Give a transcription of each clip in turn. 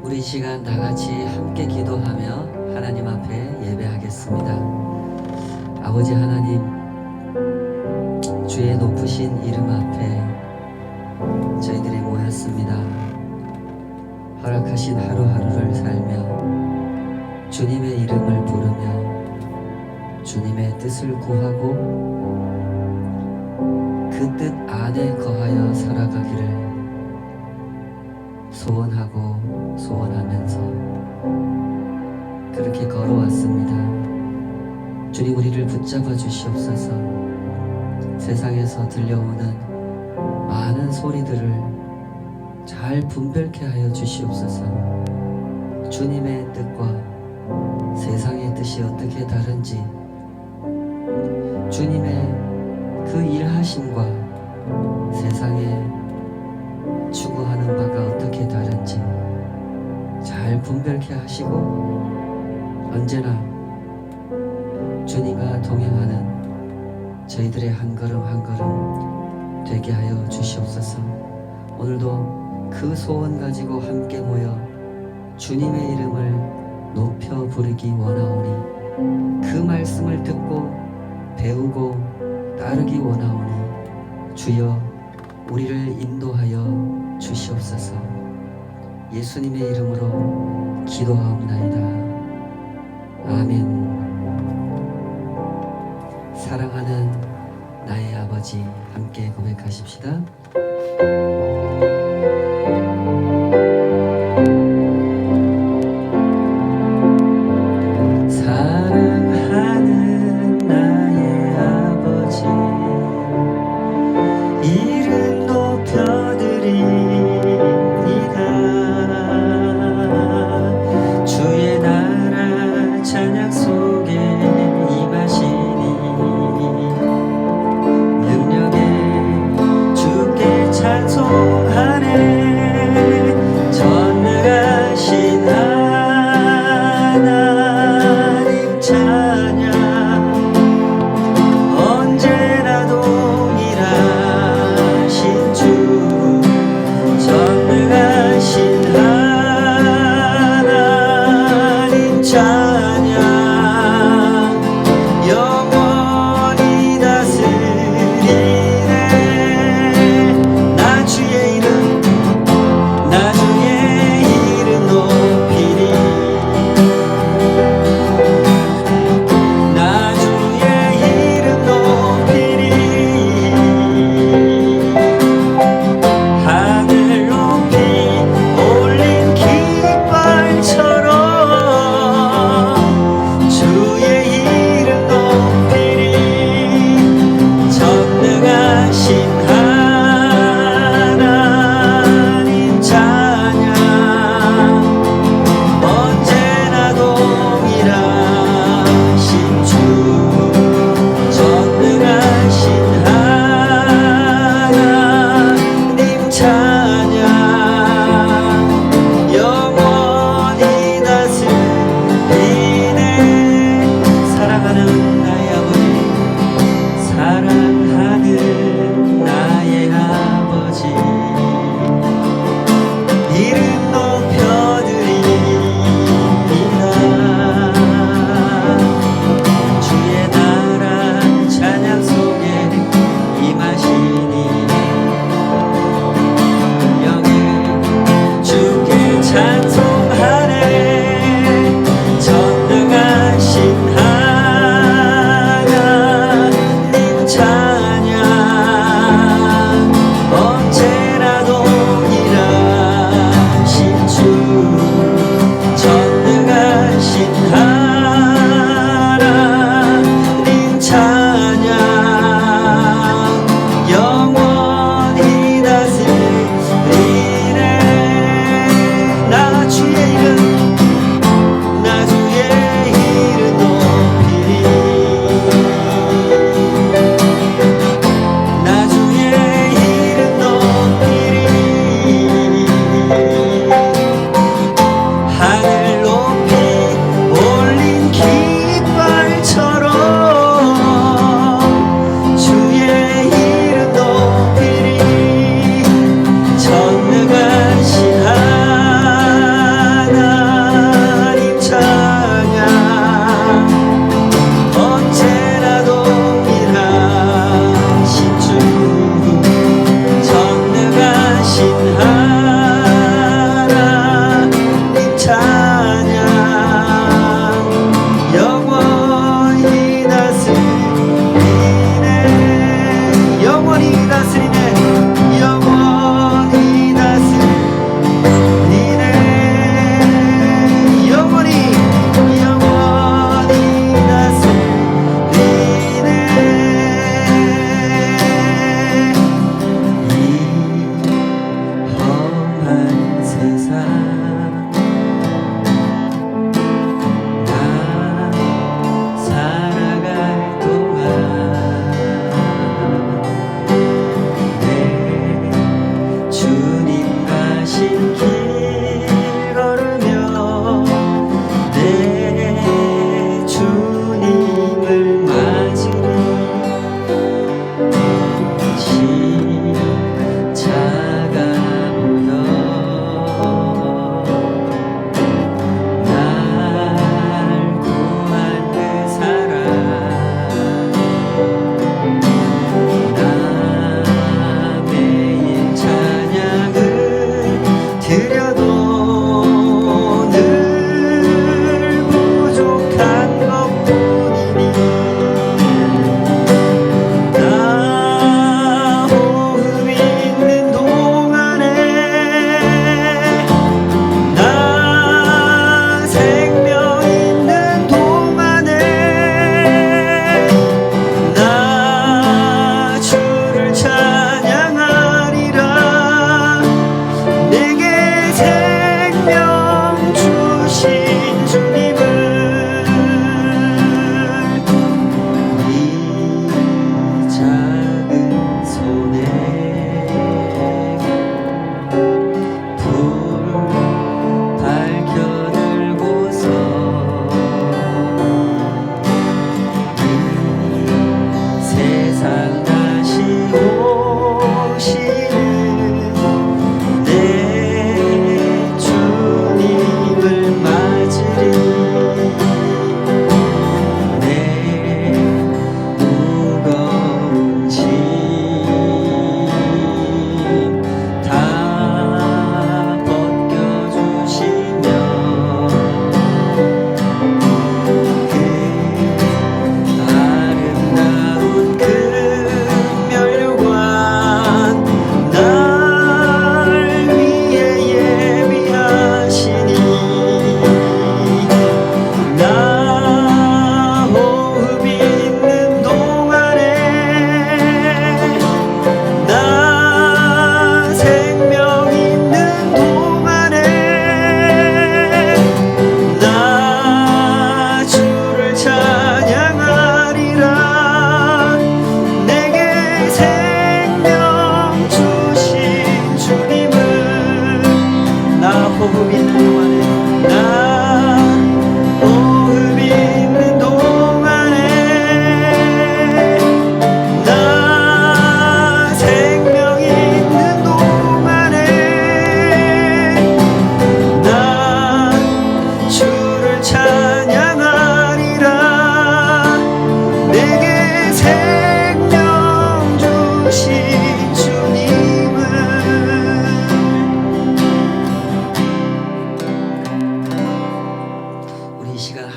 우리 시간 다 같이 함께 기도하며 하나님 앞에 예배하겠습니다. 아버지 하나님, 주의 높으신 이름 앞에 저희들이 모였습니다. 허락하신 하루하루를 살며 주님의 이름을 부르며 주님의 뜻을 구하고 그 뜻 안에 거하여 살아가기를 소원하고 소원하면서 그렇게 걸어왔습니다. 주님, 우리를 붙잡아 주시옵소서. 세상에서 들려오는 많은 소리들을 잘 분별케 하여 주시옵소서. 주님의 뜻과 세상의 뜻이 어떻게 다른지, 주님의 그 일하심과 세상에 추구하는 바가 어떻게 다른지 잘 분별케 하시고 언제나 주님과 동행하는 저희들의 한 걸음 한 걸음 되게 하여 주시옵소서. 오늘도 그 소원 가지고 함께 모여 주님의 이름을 높여 부르기 원하오니, 그 말씀을 듣고 배우고 따르기 원하오니 주여 우리를 인도하여 주시옵소서. 예수님의 이름으로 기도하옵나이다. 아멘. 사랑하는 나의 아버지, 함께 고백하십시다. 사랑하는 나의 아버지, 이름 높여드립니다. 주의 나라 찬양 속에 임하시니 능력에 주께 찬송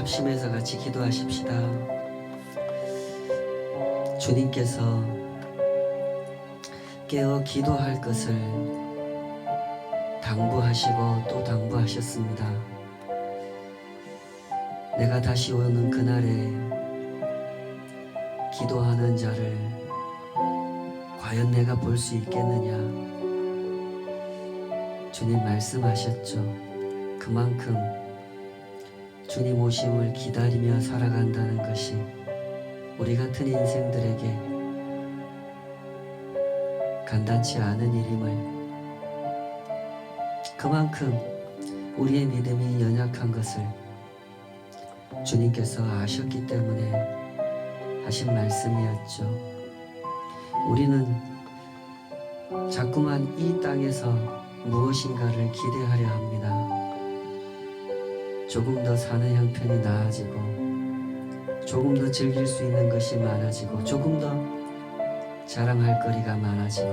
합심해서 같이 기도하십시다. 주님께서 깨어 기도할 것을 당부하시고 또 당부하셨습니다. 내가 다시 오는 그날에 기도하는 자를 과연 내가 볼 수 있겠느냐. 주님 말씀하셨죠. 그만큼 주님 오심을 기다리며 살아간다는 것이 우리 같은 인생들에게 간단치 않은 일임을, 그만큼 우리의 믿음이 연약한 것을 주님께서 아셨기 때문에 하신 말씀이었죠. 우리는 자꾸만 이 땅에서 무엇인가를 기대하려 합니다. 조금 더 사는 형편이 나아지고, 조금 더 즐길 수 있는 것이 많아지고, 조금 더 자랑할 거리가 많아지고,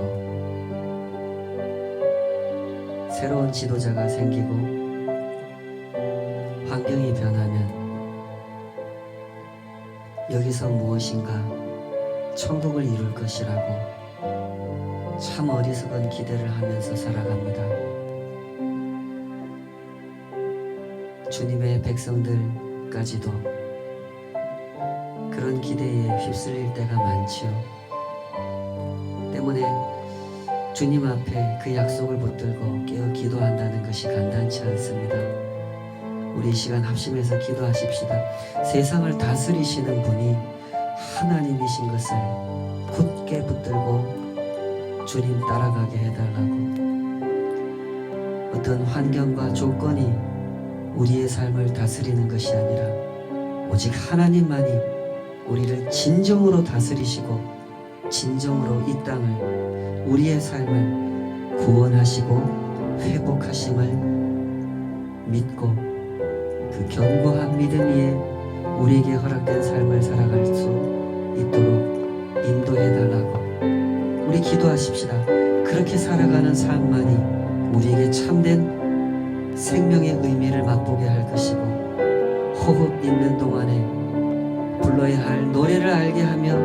새로운 지도자가 생기고, 환경이 변하면 여기서 무엇인가 천국을 이룰 것이라고 참 어리석은 기대를 하면서 살아갑니다. 주님의 백성들까지도 그런 기대에 휩쓸릴 때가 많지요. 때문에 주님 앞에 그 약속을 붙들고 깨어 기도한다는 것이 간단치 않습니다. 우리 이 시간 합심해서 기도하십시다. 세상을 다스리시는 분이 하나님이신 것을 굳게 붙들고 주님 따라가게 해달라고. 어떤 환경과 조건이 우리의 삶을 다스리는 것이 아니라 오직 하나님만이 우리를 진정으로 다스리시고 진정으로 이 땅을, 우리의 삶을 구원하시고 회복하심을 믿고 그 견고한 믿음 위에 우리에게 허락된 삶을 살아갈 수 있도록 인도해달라고 우리 기도하십시다. 그렇게 살아가는 삶만이 우리에게 참된 생명의 의미를 맛보게 할 것이고, 호흡 있는 동안에 불러야 할 노래를 알게 하며,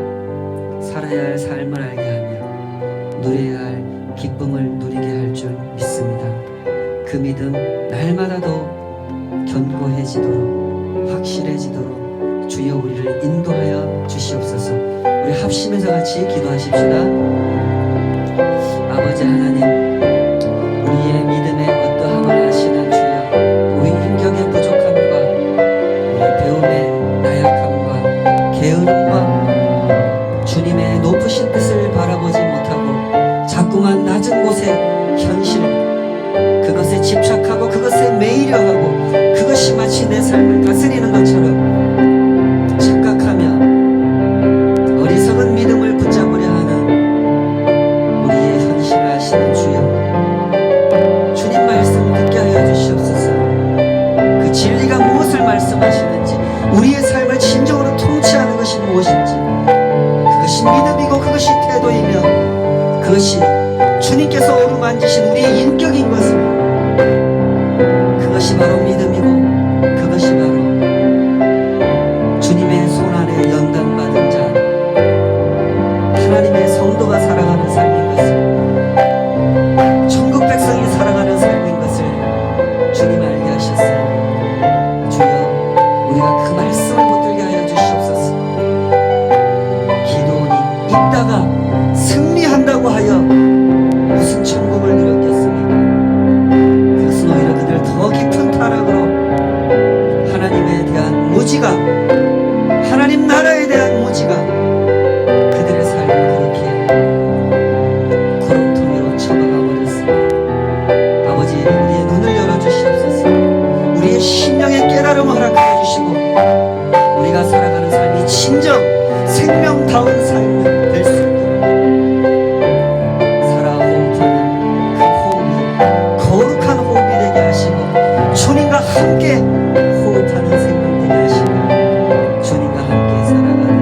살아야 할 삶을 알게 하며, 누려야 할 기쁨을 누리게 할 줄 믿습니다. 그 믿음 날마다 더 견고해지도록, 확실해지도록 주여 우리를 인도하여 주시옵소서. 우리 합심해서 같이 기도하십시다. 아버지 하나님, 우리의 믿음의 어떠함을 아시는 주여, 우리 인격의 부족함과 우리 배움의 나약함과 게으름과 주님의 높으신 뜻을 바라보지 못하고 자꾸만 낮은 곳에 현실, 그것에 집착하고 그것에 매이려 하고 그것이 마치 내 삶을 다스리는 것처럼 착각하며 어리석은 믿음을 붙잡으려 하는 우리의 현실을 아시는 주여, 주님 말씀 듣게 하여 주시옵소서. 그 진리가 무엇을 말씀하시는지, 우리의 삶을 진정으로 통치하는 것이 무엇인지, 그것이 믿음이고 그것이 태도이며 그것이 주님께서 어루만지신 우리의 인격인 것을, 그것이 바로 믿음이고 그것이 바로 주님의 손안에 연단받은 자, 하나님의 성도가 살아가는 삶인 것을, 천국 백성이 살아가는 삶인 것을 주님 알게 하셨어요. 주여, 우리가 그 말씀을 붙들게 하여 주시옵소서. 기도원이 있다가 승리한다고 하여 무슨 천국을 누렸겠습니까? 그것은 오히려 그들 더 깊은 타락으로 하나님에 대한 무지가, 하나님 나라에 대한 무지가 그들의 삶을 그렇게 구렁텅이로 쳐박아 버렸습니다. 아버지, 우리의 눈을 열어주시옵소서. 우리의 심령의 깨달음을 허락하여 주시고 우리가 살아가는 삶이 진정 생명다운 삶이 될 수 있도록 살아 호흡하는 그 호흡이 거룩한 호흡이 되게 하시고, 주님과 함께 호흡하는 생명 되게 하시고, 주님과 함께 살아가는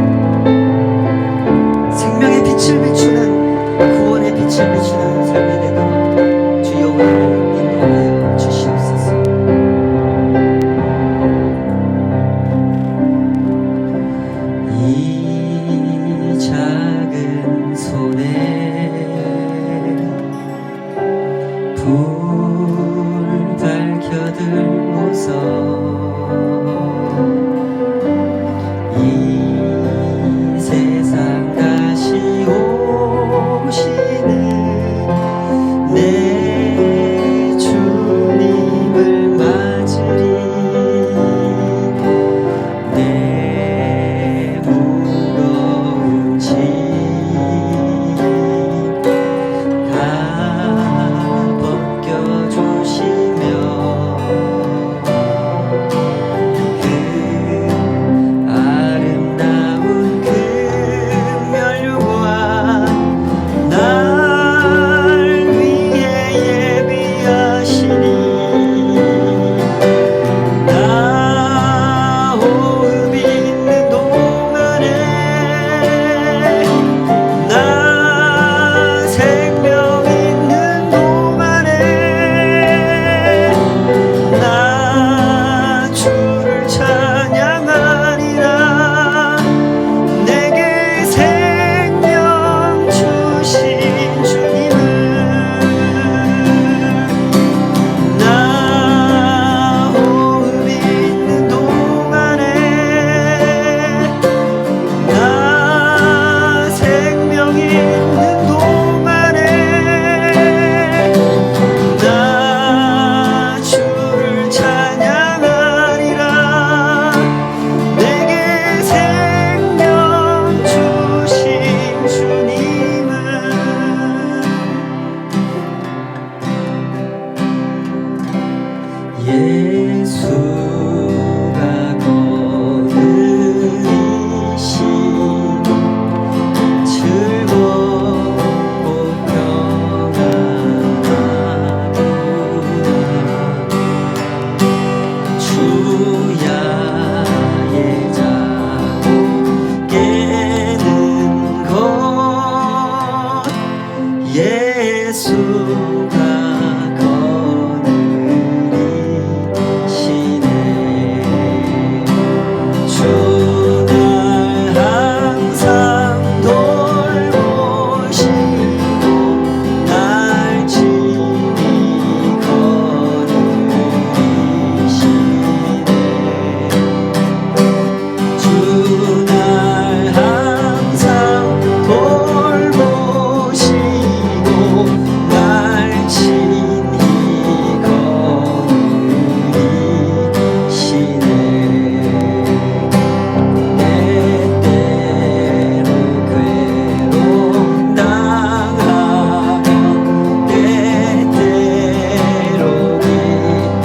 생명의 빛을 비추는, 구원의 빛을 비추는 삶이 되도록 주여 우리를 인도하여 주시옵소서. 받들고서 이 세상 다시 오시는 내 주님을 맞으리. 내 무거운 짐 다 벗겨주시며 그 아름다운 금연류관 날 위해 예비하시니 나 호흡 있는 동안에 나 생명 있는 동안에 나 주를 찬양하리라. 내게 생명 주신 주님을 나 호흡 있는 동안에 나 생명 있는 동안에 나 주를 찬양하리라. 내게 생명 주신 주님을 예수가 거느리시고 즐겁고 평안하구나. 주야의 자고 깨는 것 예수가 거느리시네. 주 날 항상 돌보시고 날 친히 거느리시네. 주 날 항상 돌보시고 날 친히 거느리시네. 내 때로 괴로움 당하며 내 때로 기쁨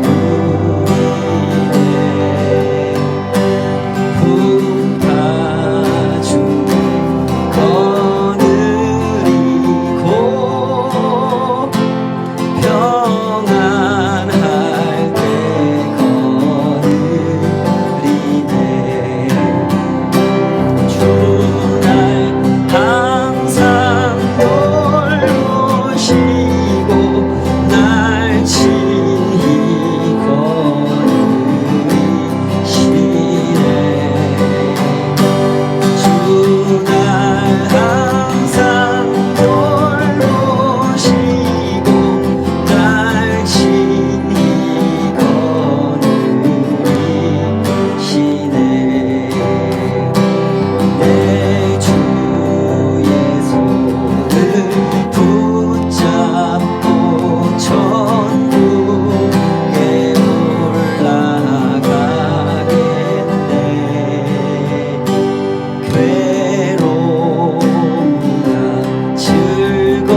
누리네. 품 가주고 거느리고 평안할 때 거느리네. 주 날 항상 돌보시고 날 친히 거느리시네. 주 날 항상 돌보시고 날 친히 거느리시네. 내 주의 손을 붙잡고 천국에 올라가겠네. 괴로우나 즐거우나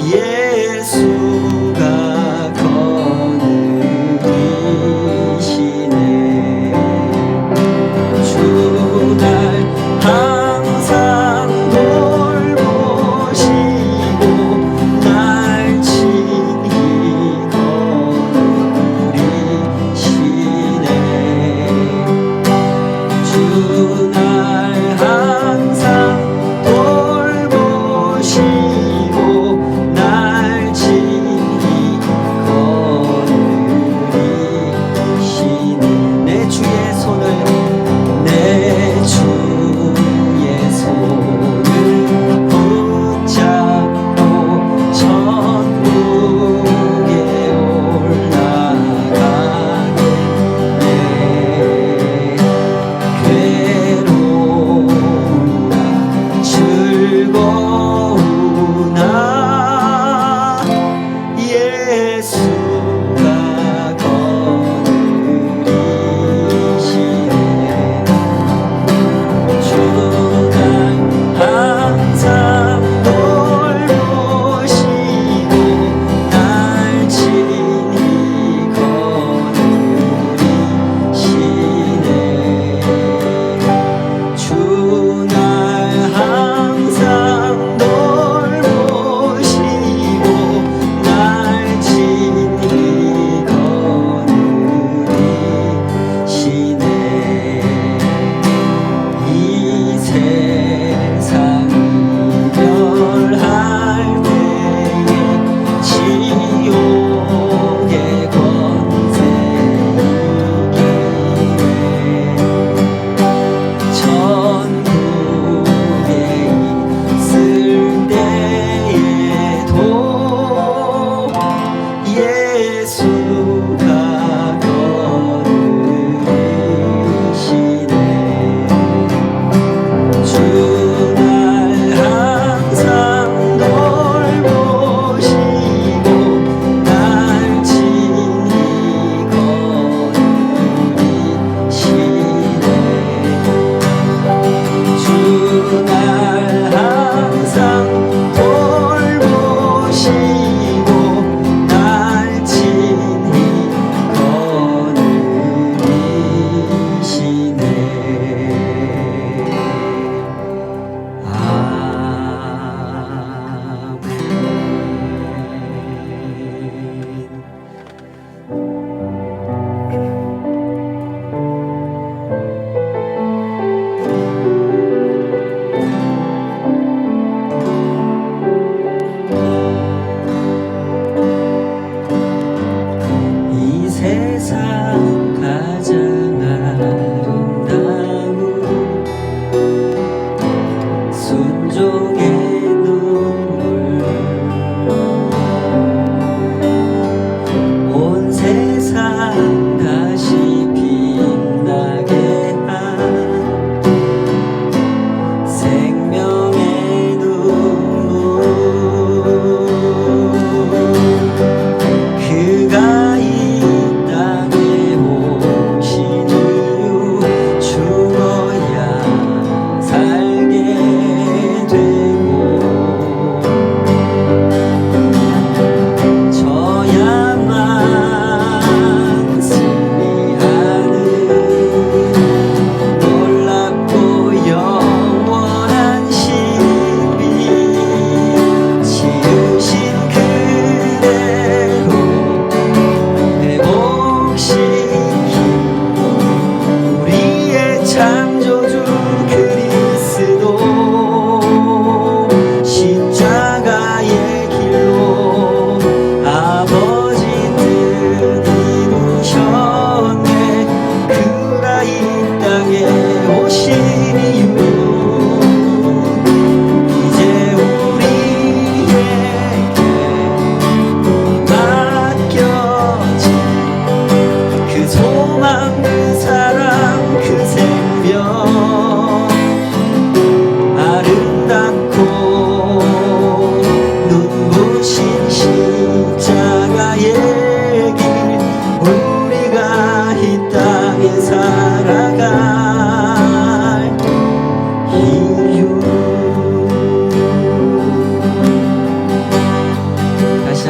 예수가 거느리시네. 주 날 항상 돌보시고 날 친히 거느리시네. 주 날 항상 돌보시고 날 친히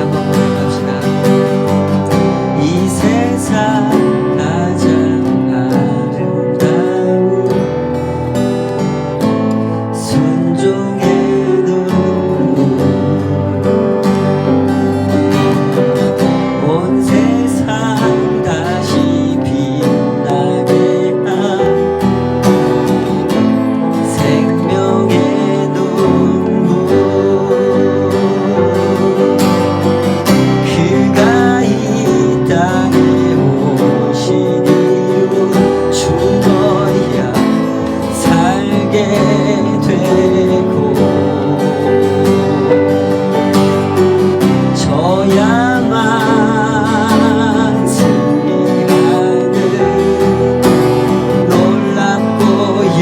한번 고백합시다. 이 세상 가장 아름다운 순종의 눈물 온 세상 다시 빛나게 한 생명의 눈물 그가 이 땅에 오신 이유 죽어야 살게 되고 저야만 승리하는 놀랍고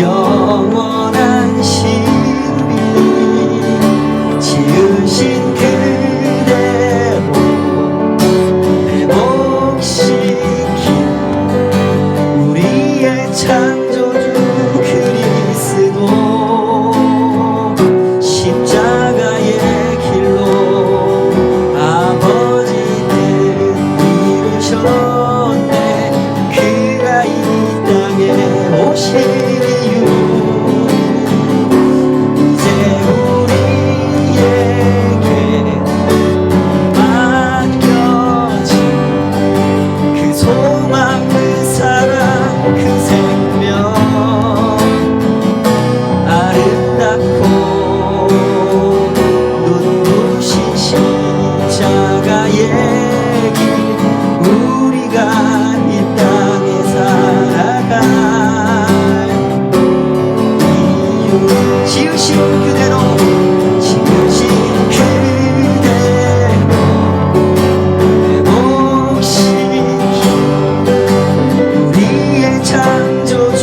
영원한 신비 지으신 그대로 회복시킨 우리의 창조주 그리스도 십자가의 길로 아버지 뜻 이루셨네 그가 이 땅에 오신 이유 이제 우리에게 맡겨진 그 소망 그 사랑 그 생명 아름답고 눈부신 십자가의 길 우리가 이 땅에 살아갈 이유 지으신 그대로 지으신 그대로 회복시킨 우리의 창조주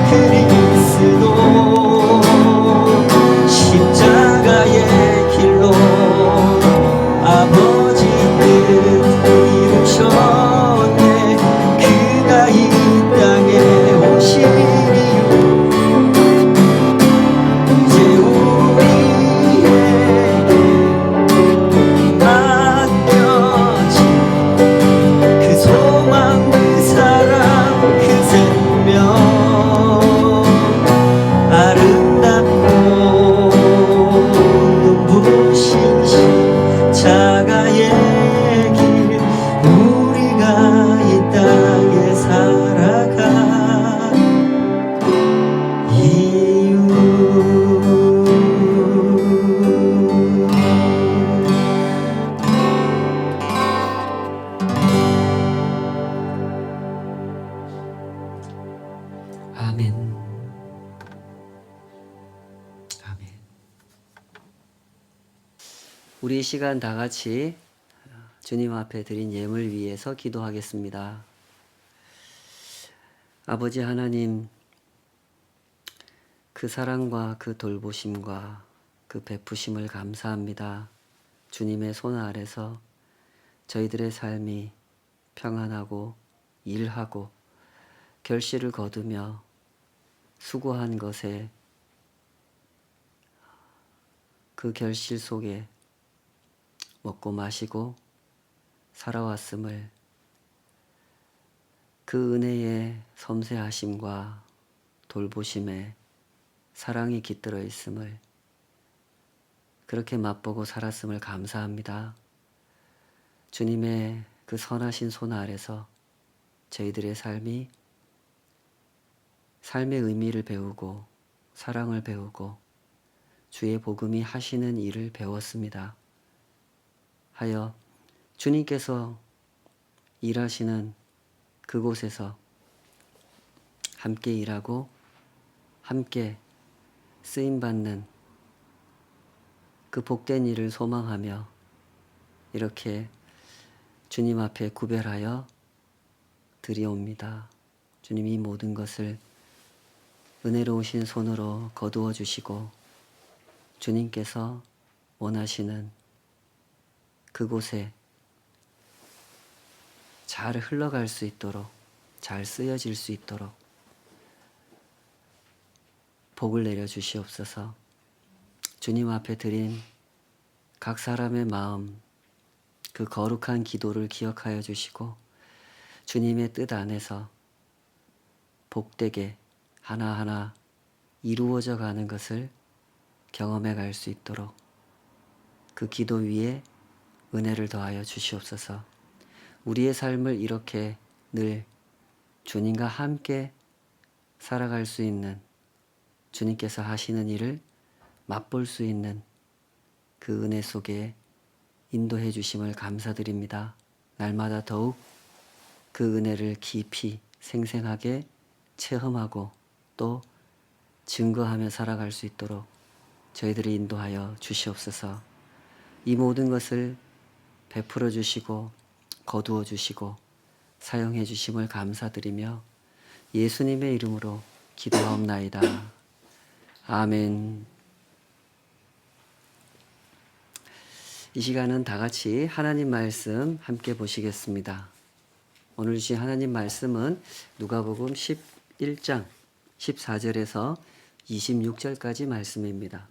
그리스도 십자가의 길로 아버지 뜻 이루셨네 그가 이 땅에 오신 이유 이제 우리에게 맡겨진 그 소망 그 사랑 그 생명 아름답고 눈부신 십자가의 길 우리가 이 땅에 살아갈 이유 아멘. 아멘. 우리 이 시간 다 같이 주님 앞에 드린 예물 위해서 기도하겠습니다. 아버지 하나님, 그 사랑과 그 돌보심과 그 베푸심을 감사합니다. 주님의 손 아래서 저희들의 삶이 평안하고 일하고 결실을 거두며 수고한 것에 그 결실 속에 먹고 마시고 살아왔음을 그 은혜의 섬세하심과 돌보심에 사랑이 깃들어 있음을 그렇게 맛보고 살았음을 감사합니다. 주님의 그 선하신 손 아래서 저희들의 삶의 의미를 배우고 사랑을 배우고 주의 복음이 하시는 일을 배웠습니다. 하여 주님께서 일하시는 그곳에서 함께 일하고 함께 쓰임받는 그 복된 일을 소망하며 이렇게 주님 앞에 구별하여 드리옵니다. 주님 이 모든 것을 은혜로우신 손으로 거두어 주시고 주님께서 원하시는 그곳에 잘 흘러갈 수 있도록 잘 쓰여질 수 있도록 복을 내려 주시옵소서. 주님 앞에 드린 각 사람의 마음 그 거룩한 기도를 기억하여 주시고 주님의 뜻 안에서 복되게 하나하나 이루어져 가는 것을 경험해 갈 수 있도록 그 기도 위에 은혜를 더하여 주시옵소서. 우리의 삶을 이렇게 늘 주님과 함께 살아갈 수 있는, 주님께서 하시는 일을 맛볼 수 있는 그 은혜 속에 인도해 주심을 감사드립니다. 날마다 더욱 그 은혜를 깊이 생생하게 체험하고 또 증거하며 살아갈 수 있도록 저희들이 인도하여 주시옵소서. 이 모든 것을 베풀어 주시고 거두어 주시고 사용해 주심을 감사드리며 예수님의 이름으로 기도하옵나이다. 아멘. 이 시간은 다 같이 하나님 말씀 함께 보시겠습니다. 오늘 주신 하나님 말씀은 누가복음 11장 14절에서 26절까지 말씀입니다.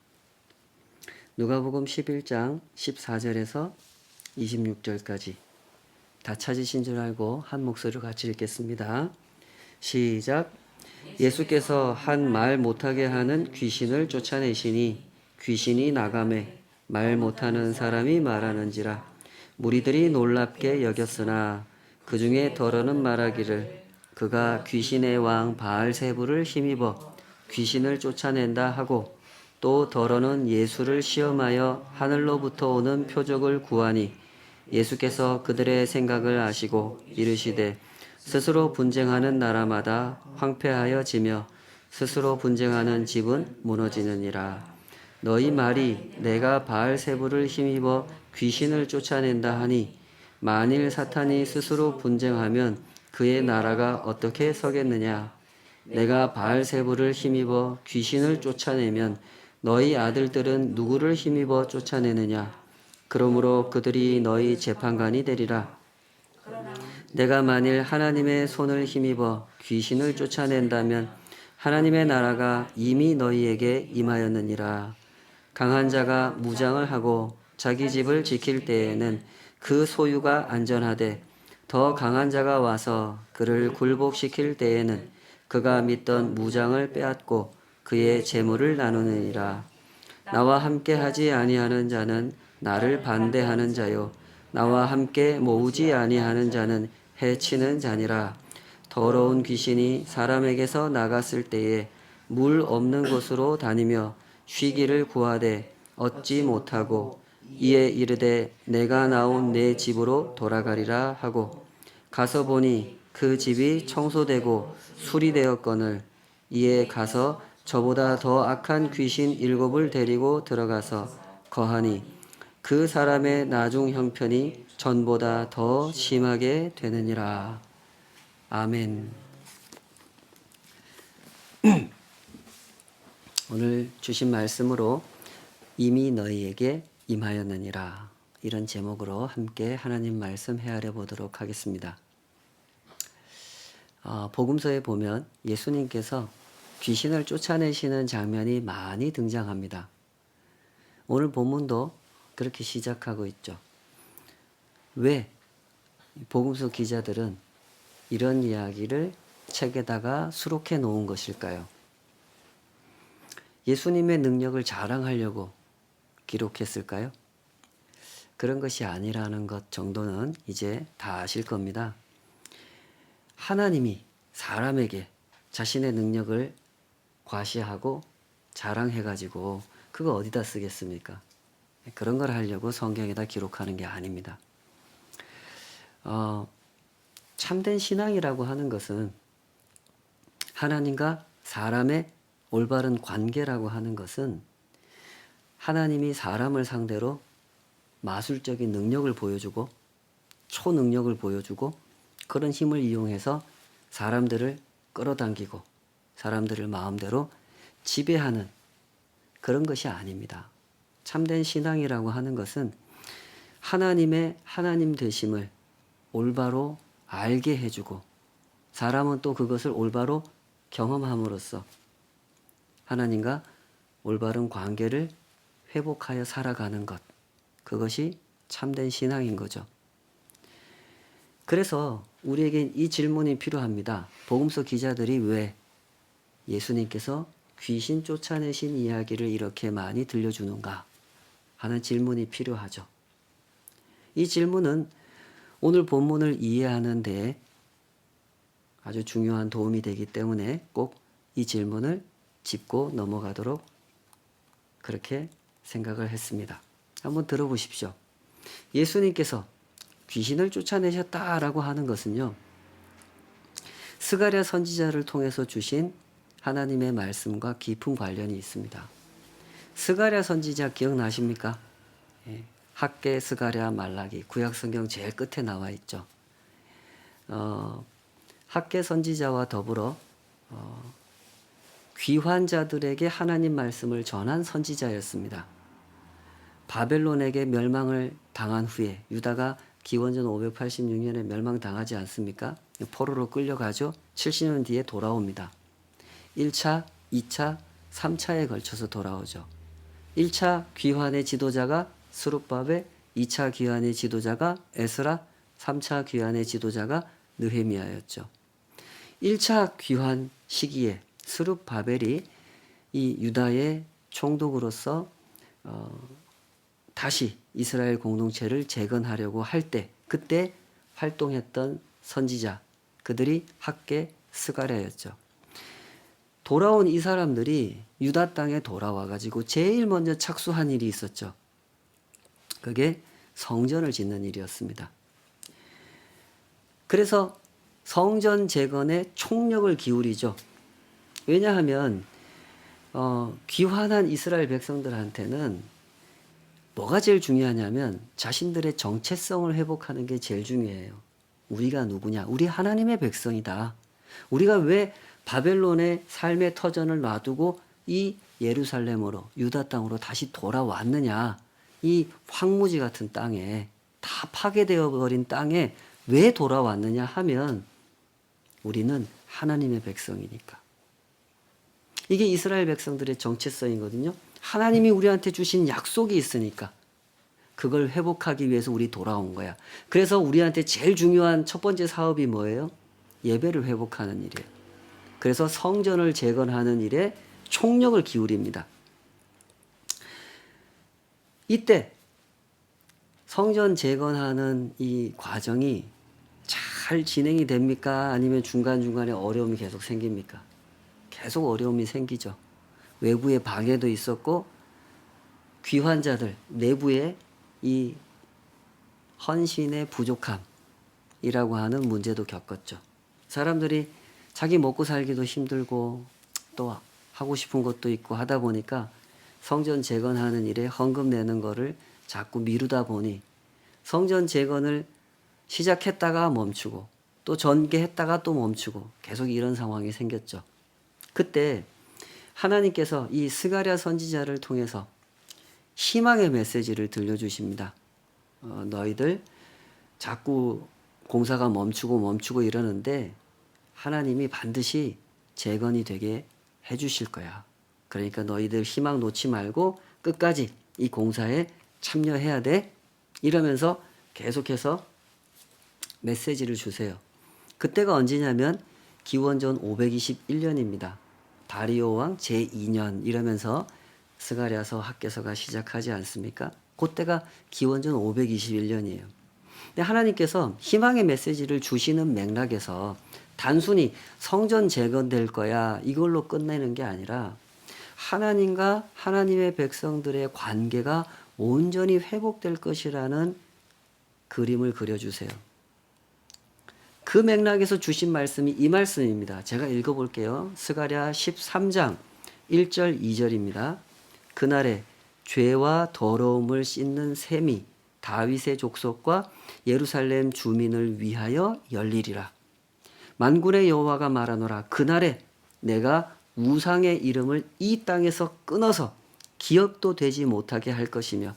누가복음 11장 14절에서 26절까지 다 찾으신 줄 알고 한 목소리로 같이 읽겠습니다. 시작. 예수께서 한 말 못하게 하는 귀신을 쫓아내시니 귀신이 나가매 말 못하는 사람이 말하는지라. 무리들이 놀랍게 여겼으나 그 중에 더러는 말하기를 그가 귀신의 왕 바알세불을 힘입어 귀신을 쫓아낸다 하고, 또 더러는 예수를 시험하여 하늘로부터 오는 표적을 구하니 예수께서 그들의 생각을 아시고 이르시되 스스로 분쟁하는 나라마다 황폐하여지며 스스로 분쟁하는 집은 무너지느니라. 너희 말이 내가 바알세불을 힘입어 귀신을 쫓아낸다 하니 만일 사탄이 스스로 분쟁하면 그의 나라가 어떻게 서겠느냐. 내가 바알세불을 힘입어 귀신을 쫓아내면 너희 아들들은 누구를 힘입어 쫓아내느냐. 그러므로 그들이 너희 재판관이 되리라. 내가 만일 하나님의 손을 힘입어 귀신을 쫓아낸다면 하나님의 나라가 이미 너희에게 임하였느니라. 강한 자가 무장을 하고 자기 집을 지킬 때에는 그 소유가 안전하되, 더 강한 자가 와서 그를 굴복시킬 때에는 그가 믿던 무장을 빼앗고 그의 재물을 나누느니라. 나와 함께 하지 아니하는 자는 나를 반대하는 자요, 나와 함께 모으지 아니하는 자는 해치는 자니라. 더러운 귀신이 사람에게서 나갔을 때에 물 없는 곳으로 다니며 쉬기를 구하되 얻지 못하고, 이에 이르되 내가 나온 내 집으로 돌아가리라 하고 가서 보니 그 집이 청소되고 수리되었거늘, 이에 가서 저보다 더 악한 귀신 7을 데리고 들어가서 거하니 그 사람의 나중 형편이 전보다 더 심하게 되느니라. 아멘. 오늘 주신 말씀으로 이미 너희에게 임하였느니라, 이런 제목으로 함께 하나님 말씀 헤아려 보도록 하겠습니다. 복음서에 보면 예수님께서 귀신을 쫓아내시는 장면이 많이 등장합니다. 오늘 본문도 그렇게 시작하고 있죠. 왜 복음서 기자들은 이런 이야기를 책에다가 수록해 놓은 것일까요? 예수님의 능력을 자랑하려고 기록했을까요? 그런 것이 아니라는 것 정도는 이제 다 아실 겁니다. 하나님이 사람에게 자신의 능력을 과시하고 자랑해가지고 그거 어디다 쓰겠습니까? 그런 걸 하려고 성경에다 기록하는 게 아닙니다. 참된 신앙이라고 하는 것은 하나님과 사람의 올바른 관계라고 하는 것은 하나님이 사람을 상대로 마술적인 능력을 보여주고 초능력을 보여주고 그런 힘을 이용해서 사람들을 끌어당기고 사람들을 마음대로 지배하는 그런 것이 아닙니다. 참된 신앙이라고 하는 것은 하나님의 하나님 되심을 올바로 알게 해주고 사람은 또 그것을 올바로 경험함으로써 하나님과 올바른 관계를 회복하여 살아가는 것, 그것이 참된 신앙인 거죠. 그래서 우리에겐 이 질문이 필요합니다. 복음서 기자들이 왜 예수님께서 귀신 쫓아내신 이야기를 이렇게 많이 들려주는가 하는 질문이 필요하죠. 이 질문은 오늘 본문을 이해하는 데 아주 중요한 도움이 되기 때문에 꼭 이 질문을 짚고 넘어가도록 그렇게 생각을 했습니다. 한번 들어보십시오. 예수님께서 귀신을 쫓아내셨다라고 하는 것은요, 스가랴 선지자를 통해서 주신 하나님의 말씀과 깊은 관련이 있습니다. 스가랴 선지자 기억나십니까? 예, 학개, 스가랴, 말라기, 구약성경 제일 끝에 나와 있죠. 학개 선지자와 더불어 귀환자들에게 하나님 말씀을 전한 선지자였습니다. 바벨론에게 멸망을 당한 후에 유다가 기원전 586년에 멸망당하지 않습니까? 포로로 끌려가죠. 70년 뒤에 돌아옵니다. 1차, 2차, 3차에 걸쳐서 돌아오죠. 1차 귀환의 지도자가 스룹바벨, 2차 귀환의 지도자가 에스라, 3차 귀환의 지도자가 느헤미야였죠. 1차 귀환 시기에 스룹바벨이 이 유다의 총독으로서 다시 이스라엘 공동체를 재건하려고 할 때 그때 활동했던 선지자 그들이 학개 스가랴였죠. 돌아온 이 사람들이 유다 땅에 돌아와 가지고 제일 먼저 착수한 일이 있었죠. 그게 성전을 짓는 일이었습니다. 그래서 성전 재건에 총력을 기울이죠. 왜냐하면 귀환한 이스라엘 백성들한테는 뭐가 제일 중요하냐면 자신들의 정체성을 회복하는 게 제일 중요해요. 우리가 누구냐? 우리 하나님의 백성이다. 우리가 왜 바벨론의 삶의 터전을 놔두고 이 예루살렘으로 유다 땅으로 다시 돌아왔느냐? 이 황무지 같은 땅에 다 파괴되어 버린 땅에 왜 돌아왔느냐 하면 우리는 하나님의 백성이니까. 이게 이스라엘 백성들의 정체성이거든요. 하나님이 우리한테 주신 약속이 있으니까 그걸 회복하기 위해서 우리 돌아온 거야. 그래서 우리한테 제일 중요한 첫 번째 사업이 뭐예요? 예배를 회복하는 일이에요. 그래서 성전을 재건하는 일에 총력을 기울입니다. 이때 성전 재건하는 이 과정이 잘 진행이 됩니까? 아니면 중간중간에 어려움이 계속 생깁니까? 계속 어려움이 생기죠. 외부의 방해도 있었고 귀환자들 내부의 이 헌신의 부족함이라고 하는 문제도 겪었죠. 사람들이 자기 먹고 살기도 힘들고 또 하고 싶은 것도 있고 하다 보니까 성전 재건하는 일에 헌금 내는 거를 자꾸 미루다 보니 성전 재건을 시작했다가 멈추고 또 전개했다가 또 멈추고 계속 이런 상황이 생겼죠. 그때 하나님께서 이 스가랴 선지자를 통해서 희망의 메시지를 들려주십니다. 너희들 자꾸 공사가 멈추고 이러는데 하나님이 반드시 재건이 되게 해주실 거야. 그러니까 너희들 희망 놓지 말고 끝까지 이 공사에 참여해야 돼. 이러면서 계속해서 메시지를 주세요. 그때가 언제냐면 기원전 521년입니다. 다리오 왕 제2년 이러면서 스가랴서 학개서가 시작하지 않습니까? 그때가 기원전 521년이에요. 근데 하나님께서 희망의 메시지를 주시는 맥락에서 단순히 성전 재건될 거야 이걸로 끝내는 게 아니라 하나님과 하나님의 백성들의 관계가 온전히 회복될 것이라는 그림을 그려주세요. 그 맥락에서 주신 말씀이 이 말씀입니다. 제가 읽어볼게요. 스가랴 13장 1절 2절입니다. 그날에 죄와 더러움을 씻는 셈이 다윗의 족속과 예루살렘 주민을 위하여 열리리라. 만군의 여호와가 말하노라. 그날에 내가 우상의 이름을 이 땅에서 끊어서 기억도 되지 못하게 할 것이며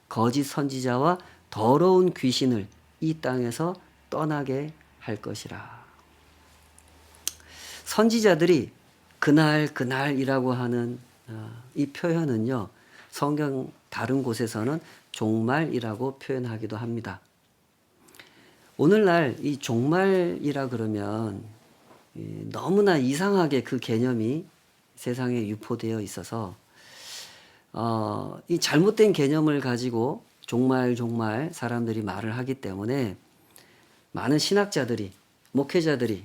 거짓 선지자와 더러운 귀신을 이 땅에서 떠나게 할 것이라. 선지자들이 그날이라고 하는 이 표현은요. 성경 다른 곳에서는 종말이라고 표현하기도 합니다. 오늘날 이 종말이라 그러면 너무나 이상하게 그 개념이 세상에 유포되어 있어서 이 잘못된 개념을 가지고 종말 사람들이 말을 하기 때문에 많은 신학자들이, 목회자들이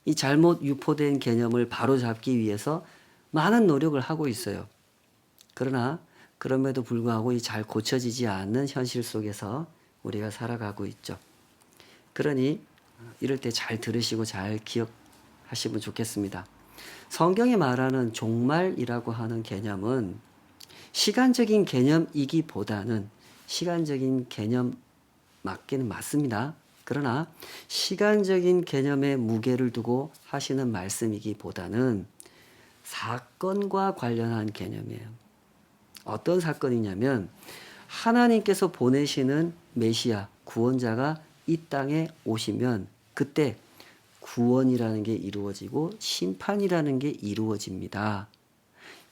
이 잘못 유포된 개념을 바로잡기 위해서 많은 노력을 하고 있어요. 그러나 그럼에도 불구하고 이 잘 고쳐지지 않는 현실 속에서 우리가 살아가고 있죠. 그러니 이럴 때 잘 들으시고 잘 기억하시면 좋겠습니다. 성경이 말하는 종말이라고 하는 개념은 시간적인 개념이기보다는, 시간적인 개념 맞기는 맞습니다. 그러나 시간적인 개념에 무게를 두고 하시는 말씀이기보다는 사건과 관련한 개념이에요. 어떤 사건이냐면 하나님께서 보내시는 메시아, 구원자가 이 땅에 오시면 그때 구원이라는 게 이루어지고 심판이라는 게 이루어집니다.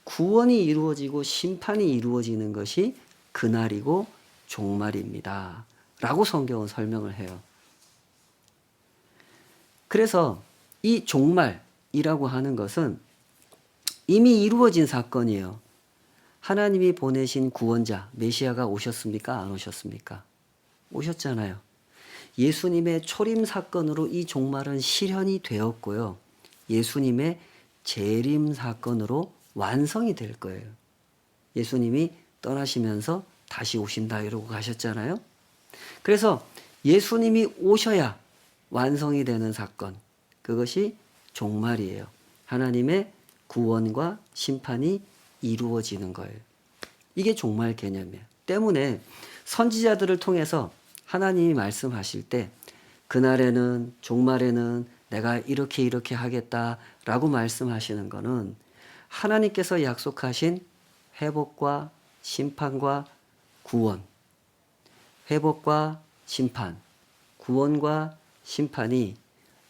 구원이 이루어지고 심판이 이루어지는 것이 그날이고 종말입니다. 라고 성경은 설명을 해요. 그래서 이 종말이라고 하는 것은 이미 이루어진 사건이에요. 하나님이 보내신 구원자, 메시아가 오셨습니까? 안 오셨습니까? 오셨잖아요. 예수님의 초림 사건으로 이 종말은 실현이 되었고요. 예수님의 재림 사건으로 완성이 될 거예요. 예수님이 떠나시면서 다시 오신다 이러고 가셨잖아요. 그래서 예수님이 오셔야 완성이 되는 사건, 그것이 종말이에요. 하나님의 구원과 심판이 이루어지는 거예요. 이게 종말 개념이에요. 때문에 선지자들을 통해서 하나님이 말씀하실 때 그날에는, 종말에는 내가 이렇게 하겠다라고 말씀하시는 거는 하나님께서 약속하신 회복과 심판과 구원, 회복과 심판, 구원과 심판이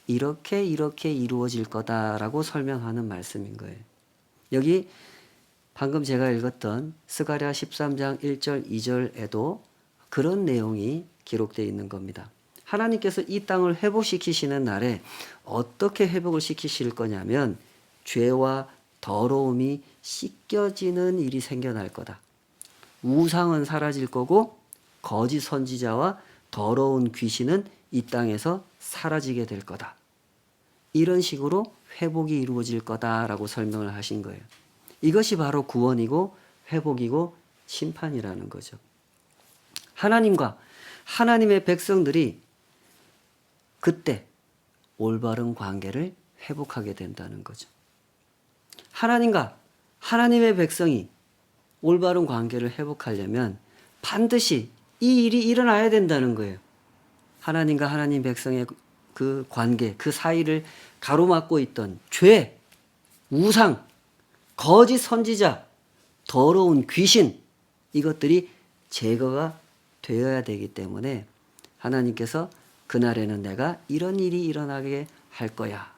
이렇게 이루어질 거다라고 설명하는 말씀인 거예요. 여기 방금 제가 읽었던 스가랴 13장 1절 2절에도 그런 내용이 기록되어 있는 겁니다. 하나님께서 이 땅을 회복시키시는 날에 어떻게 회복을 시키실 거냐면 죄와 더러움이 씻겨지는 일이 생겨날 거다. 우상은 사라질 거고 거짓 선지자와 더러운 귀신은 이 땅에서 사라지게 될 거다. 이런 식으로 회복이 이루어질 거다라고 설명을 하신 거예요. 이것이 바로 구원이고 회복이고 심판이라는 거죠. 하나님과 하나님의 백성들이 그때 올바른 관계를 회복하게 된다는 거죠. 하나님과 하나님의 백성이 올바른 관계를 회복하려면 반드시 이 일이 일어나야 된다는 거예요. 하나님과 하나님 백성의 그 관계, 그 사이를 가로막고 있던 죄, 우상, 거짓 선지자, 더러운 귀신, 이것들이 제거가 되어야 되기 때문에 하나님께서 그날에는 내가 이런 일이 일어나게 할 거야.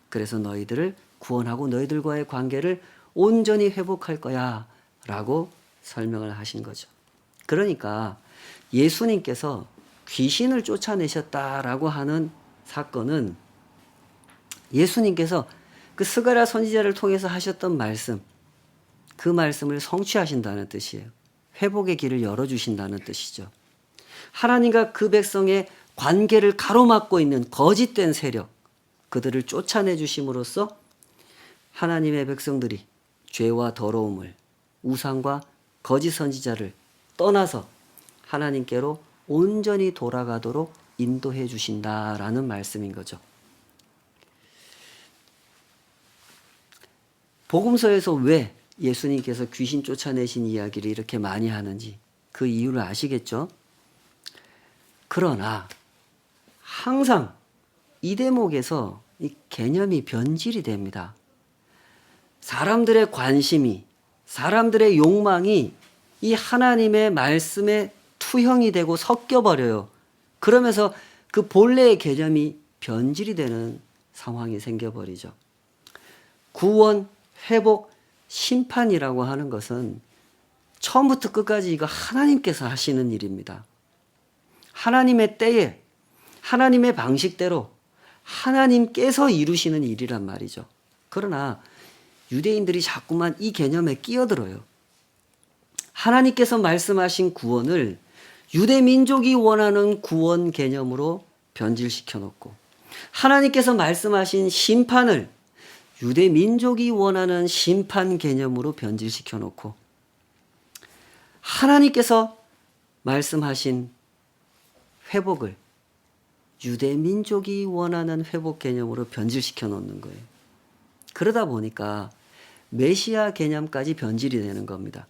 그래서 너희들을 구원하고 너희들과의 관계를 온전히 회복할 거야. 라고 설명을 하신 거죠. 그러니까 예수님께서 귀신을 쫓아내셨다라고 하는 사건은 예수님께서 그 스가랴 선지자를 통해서 하셨던 말씀, 그 말씀을 성취하신다는 뜻이에요. 회복의 길을 열어주신다는 뜻이죠. 하나님과 그 백성의 관계를 가로막고 있는 거짓된 세력, 그들을 쫓아내 주심으로써 하나님의 백성들이 죄와 더러움을, 우상과 거짓 선지자를 떠나서 하나님께로 온전히 돌아가도록 인도해 주신다라는 말씀인 거죠. 복음서에서 왜 예수님께서 귀신 쫓아내신 이야기를 이렇게 많이 하는지 그 이유를 아시겠죠? 그러나 항상 이 대목에서 이 개념이 변질이 됩니다. 사람들의 관심이, 사람들의 욕망이 이 하나님의 말씀에 투영이 되고 섞여버려요. 그러면서 그 본래의 개념이 변질이 되는 상황이 생겨버리죠. 구원, 회복, 심판이라고 하는 것은 처음부터 끝까지 이거 하나님께서 하시는 일입니다. 하나님의 때에 하나님의 방식대로 하나님께서 이루시는 일이란 말이죠. 그러나 유대인들이 자꾸만 이 개념에 끼어들어요. 하나님께서 말씀하신 구원을 유대 민족이 원하는 구원 개념으로 변질시켜 놓고, 하나님께서 말씀하신 심판을 유대 민족이 원하는 심판 개념으로 변질시켜 놓고, 하나님께서 말씀하신 회복을 유대 민족이 원하는 회복 개념으로 변질시켜 놓는 거예요. 그러다 보니까 메시아 개념까지 변질이 되는 겁니다.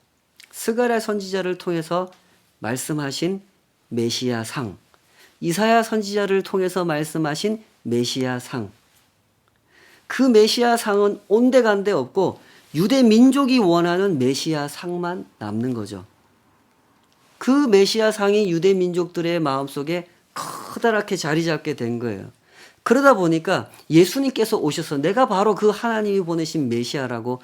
스가랴 선지자를 통해서 말씀하신 메시아 상, 이사야 선지자를 통해서 말씀하신 메시아 상, 그 메시아 상은 온데간데 없고 유대 민족이 원하는 메시아 상만 남는 거죠. 그 메시아 상이 유대 민족들의 마음속에 커다랗게 자리 잡게 된 거예요. 그러다 보니까 예수님께서 오셔서 내가 바로 그 하나님이 보내신 메시아라고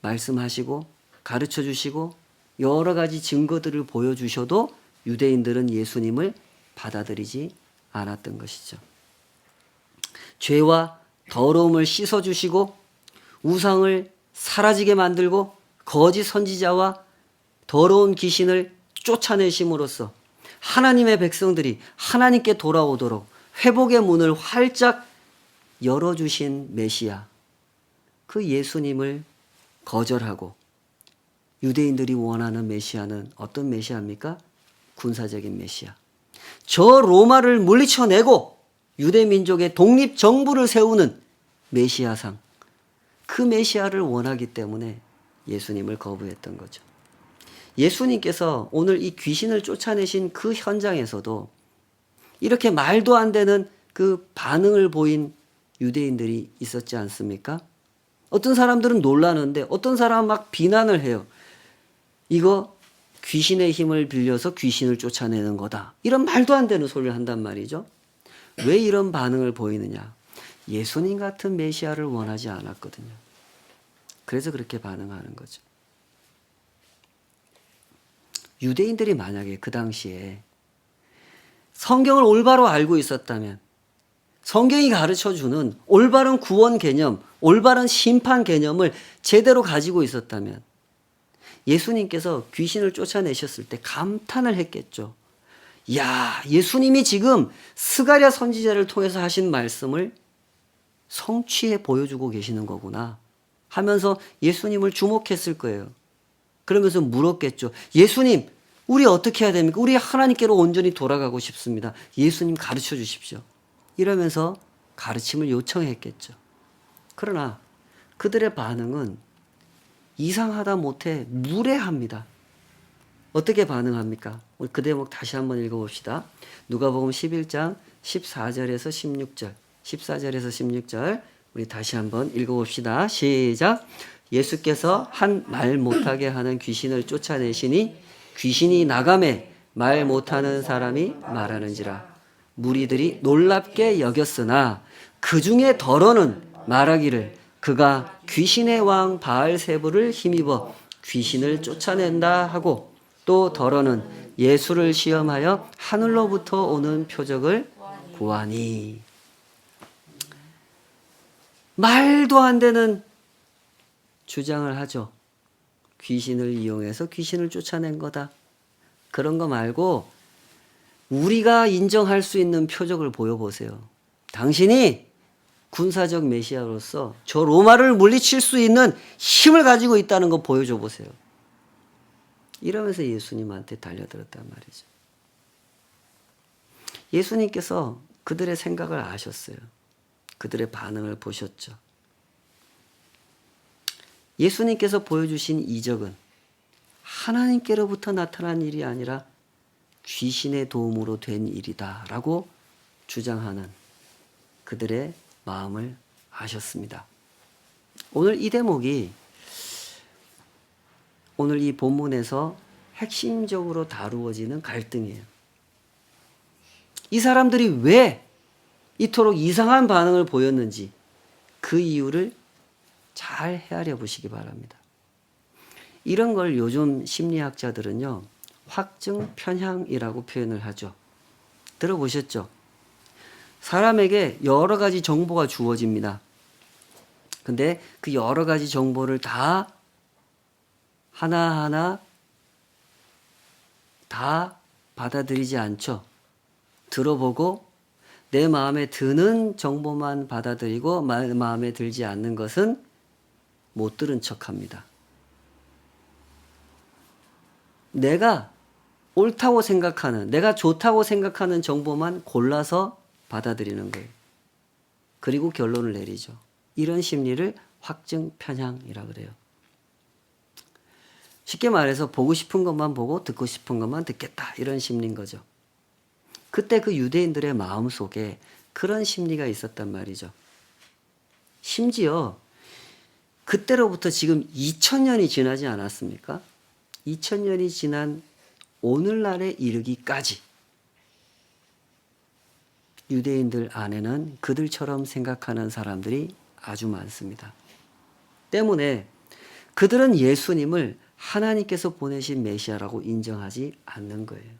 말씀하시고 가르쳐 주시고 여러 가지 증거들을 보여주셔도 유대인들은 예수님을 받아들이지 않았던 것이죠. 죄와 더러움을 씻어주시고 우상을 사라지게 만들고 거짓 선지자와 더러운 귀신을 쫓아내심으로써 하나님의 백성들이 하나님께 돌아오도록 회복의 문을 활짝 열어주신 메시아, 그 예수님을 거절하고 유대인들이 원하는 메시아는 어떤 메시아입니까? 군사적인 메시아. 저 로마를 물리쳐내고 유대 민족의 독립 정부를 세우는 메시아상, 그 메시아를 원하기 때문에 예수님을 거부했던 거죠. 예수님께서 오늘 이 귀신을 쫓아내신 그 현장에서도 이렇게 말도 안 되는 그 반응을 보인 유대인들이 있었지 않습니까? 어떤 사람들은 놀라는데 어떤 사람은 막 비난을 해요. 이거 귀신의 힘을 빌려서 귀신을 쫓아내는 거다. 이런 말도 안 되는 소리를 한단 말이죠. 왜 이런 반응을 보이느냐? 예수님 같은 메시아를 원하지 않았거든요. 그래서 그렇게 반응하는 거죠. 유대인들이 만약에 그 당시에 성경을 올바로 알고 있었다면, 성경이 가르쳐주는 올바른 구원 개념, 올바른 심판 개념을 제대로 가지고 있었다면 예수님께서 귀신을 쫓아내셨을 때 감탄을 했겠죠. 야, 예수님이 지금 스가랴 선지자를 통해서 하신 말씀을 성취해 보여주고 계시는 거구나 하면서 예수님을 주목했을 거예요. 그러면서 물었겠죠. 예수님, 우리 어떻게 해야 됩니까? 우리 하나님께로 온전히 돌아가고 싶습니다. 예수님 가르쳐 주십시오. 이러면서 가르침을 요청했겠죠. 그러나 그들의 반응은 이상하다 못해 무례합니다. 어떻게 반응합니까? 우리 그 대목 다시 한번 읽어봅시다. 누가복음 11장 14절에서 16절, 14절에서 16절 우리 다시 한번 읽어봅시다. 시작. 예수께서 한 말 못하게 하는 귀신을 쫓아내시니 귀신이 나가매 말 못하는 사람이 말하는지라. 무리들이 놀랍게 여겼으나 그 중에 더러는 말하기를 그가 귀신의 왕 바알세불을 힘입어 귀신을 쫓아낸다 하고, 또 더러는 예수를 시험하여 하늘로부터 오는 표적을 구하니. 말도 안 되는 주장을 하죠. 귀신을 이용해서 귀신을 쫓아낸 거다. 그런 거 말고 우리가 인정할 수 있는 표적을 보여보세요. 당신이 군사적 메시아로서 저 로마를 물리칠 수 있는 힘을 가지고 있다는 거 보여줘 보세요. 이러면서 예수님한테 달려들었단 말이죠. 예수님께서 그들의 생각을 아셨어요. 그들의 반응을 보셨죠. 예수님께서 보여주신 이적은 하나님께로부터 나타난 일이 아니라 귀신의 도움으로 된 일이다라고 주장하는 그들의 마음을 아셨습니다. 오늘 이 대목이 오늘 이 본문에서 핵심적으로 다루어지는 갈등이에요. 이 사람들이 왜 이토록 이상한 반응을 보였는지 그 이유를 잘 헤아려 보시기 바랍니다. 이런 걸 요즘 심리학자들은요, 확증 편향이라고 표현을 하죠. 들어보셨죠? 사람에게 여러 가지 정보가 주어집니다. 근데 그 여러 가지 정보를 다 하나하나 다 받아들이지 않죠. 들어보고 내 마음에 드는 정보만 받아들이고 마음에 들지 않는 것은 못 들은 척합니다. 내가 옳다고 생각하는, 내가 좋다고 생각하는 정보만 골라서 받아들이는 거예요. 그리고 결론을 내리죠. 이런 심리를 확증 편향이라 그래요. 쉽게 말해서 보고 싶은 것만 보고 듣고 싶은 것만 듣겠다, 이런 심리인 거죠. 그때 그 유대인들의 마음속에 그런 심리가 있었단 말이죠. 심지어 그때로부터 지금 2000년이 지나지 않았습니까? 2000년이 지난 오늘날에 이르기까지 유대인들 안에는 그들처럼 생각하는 사람들이 아주 많습니다. 때문에 그들은 예수님을 하나님께서 보내신 메시아라고 인정하지 않는 거예요.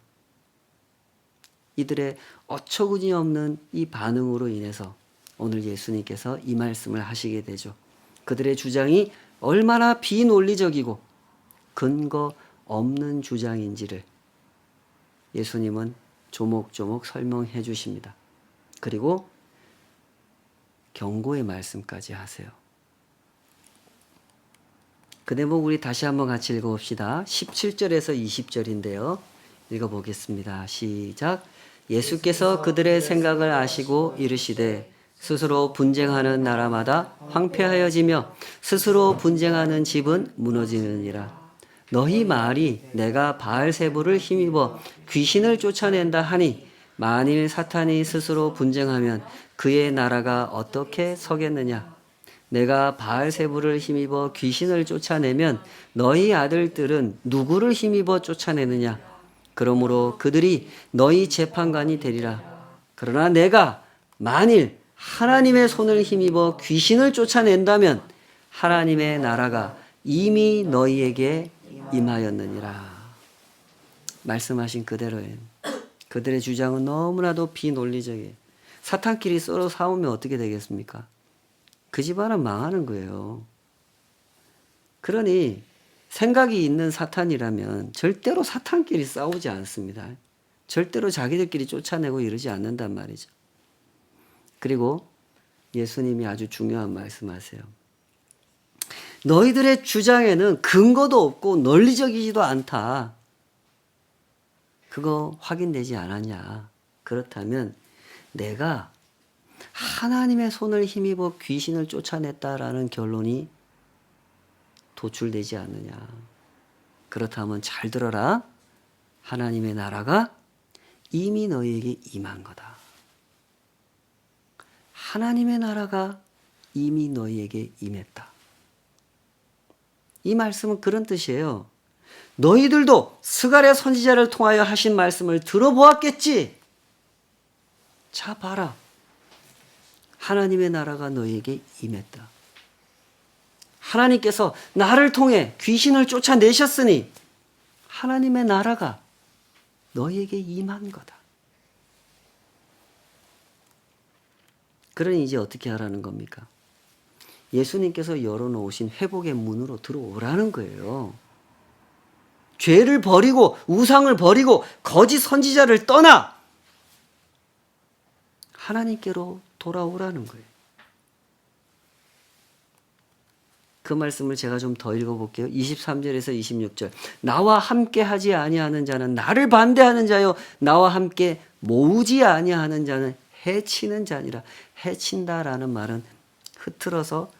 이들의 어처구니 없는 이 반응으로 인해서 오늘 예수님께서 이 말씀을 하시게 되죠. 그들의 주장이 얼마나 비논리적이고 근거 없는 주장인지를 예수님은 조목조목 설명해 주십니다. 그리고 경고의 말씀까지 하세요. 그 대목 우리 다시 한번 같이 읽어봅시다. 17절에서 20절인데요. 읽어보겠습니다. 시작. 예수께서 그들의 생각을 아시고 이르시되 스스로 분쟁하는 나라마다 황폐하여지며 스스로 분쟁하는 집은 무너지느니라. 너희 말이 내가 바알세불을 힘입어 귀신을 쫓아낸다 하니 만일 사탄이 스스로 분쟁하면 그의 나라가 어떻게 서겠느냐. 내가 바알세불을 힘입어 귀신을 쫓아내면 너희 아들들은 누구를 힘입어 쫓아내느냐. 그러므로 그들이 너희 재판관이 되리라. 그러나 내가 만일 하나님의 손을 힘입어 귀신을 쫓아낸다면 하나님의 나라가 이미 너희에게 임하였느니라. 말씀하신 그대로예요. 그들의 주장은 너무나도 비논리적이에요. 사탄끼리 서로 싸우면 어떻게 되겠습니까? 그 집안은 망하는 거예요. 그러니 생각이 있는 사탄이라면 절대로 사탄끼리 싸우지 않습니다. 절대로 자기들끼리 쫓아내고 이러지 않는단 말이죠. 그리고 예수님이 아주 중요한 말씀하세요. 너희들의 주장에는 근거도 없고 논리적이지도 않다. 그거 확인되지 않았냐. 그렇다면 내가 하나님의 손을 힘입어 귀신을 쫓아냈다라는 결론이 도출되지 않느냐. 그렇다면 잘 들어라. 하나님의 나라가 이미 너희에게 임한 거다. 하나님의 나라가 이미 너희에게 임했다. 이 말씀은 그런 뜻이에요. 너희들도 스가랴 선지자를 통하여 하신 말씀을 들어보았겠지. 자 봐라. 하나님의 나라가 너희에게 임했다. 하나님께서 나를 통해 귀신을 쫓아내셨으니 하나님의 나라가 너희에게 임한 거다. 그러니 이제 어떻게 하라는 겁니까? 예수님께서 열어놓으신 회복의 문으로 들어오라는 거예요. 죄를 버리고 우상을 버리고 거짓 선지자를 떠나 하나님께로 돌아오라는 거예요. 그 말씀을 제가 좀 더 읽어볼게요. 23절에서 26절. 나와 함께 하지 아니하는 자는 나를 반대하는 자요 나와 함께 모으지 아니하는 자는 해치는 자니라. 해친다라는 말은 흐트러서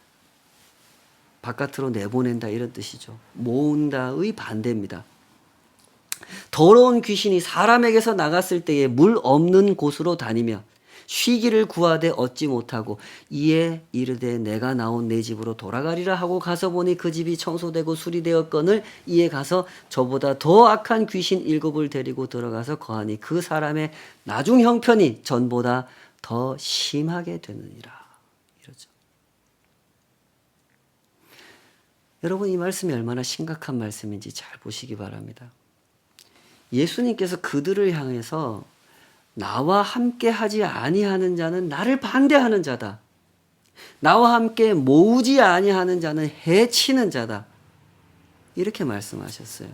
바깥으로 내보낸다 이런 뜻이죠. 모은다의 반대입니다. 더러운 귀신이 사람에게서 나갔을 때에 물 없는 곳으로 다니며 쉬기를 구하되 얻지 못하고 이에 이르되 내가 나온 내 집으로 돌아가리라 하고 가서 보니 그 집이 청소되고 수리되었거늘 이에 가서 저보다 더 악한 귀신 7을 데리고 들어가서 거하니 그 사람의 나중 형편이 전보다 더 심하게 되느니라. 이러죠. 여러분 이 말씀이 얼마나 심각한 말씀인지 잘 보시기 바랍니다. 예수님께서 그들을 향해서 나와 함께 하지 아니하는 자는 나를 반대하는 자다. 나와 함께 모으지 아니하는 자는 해치는 자다. 이렇게 말씀하셨어요.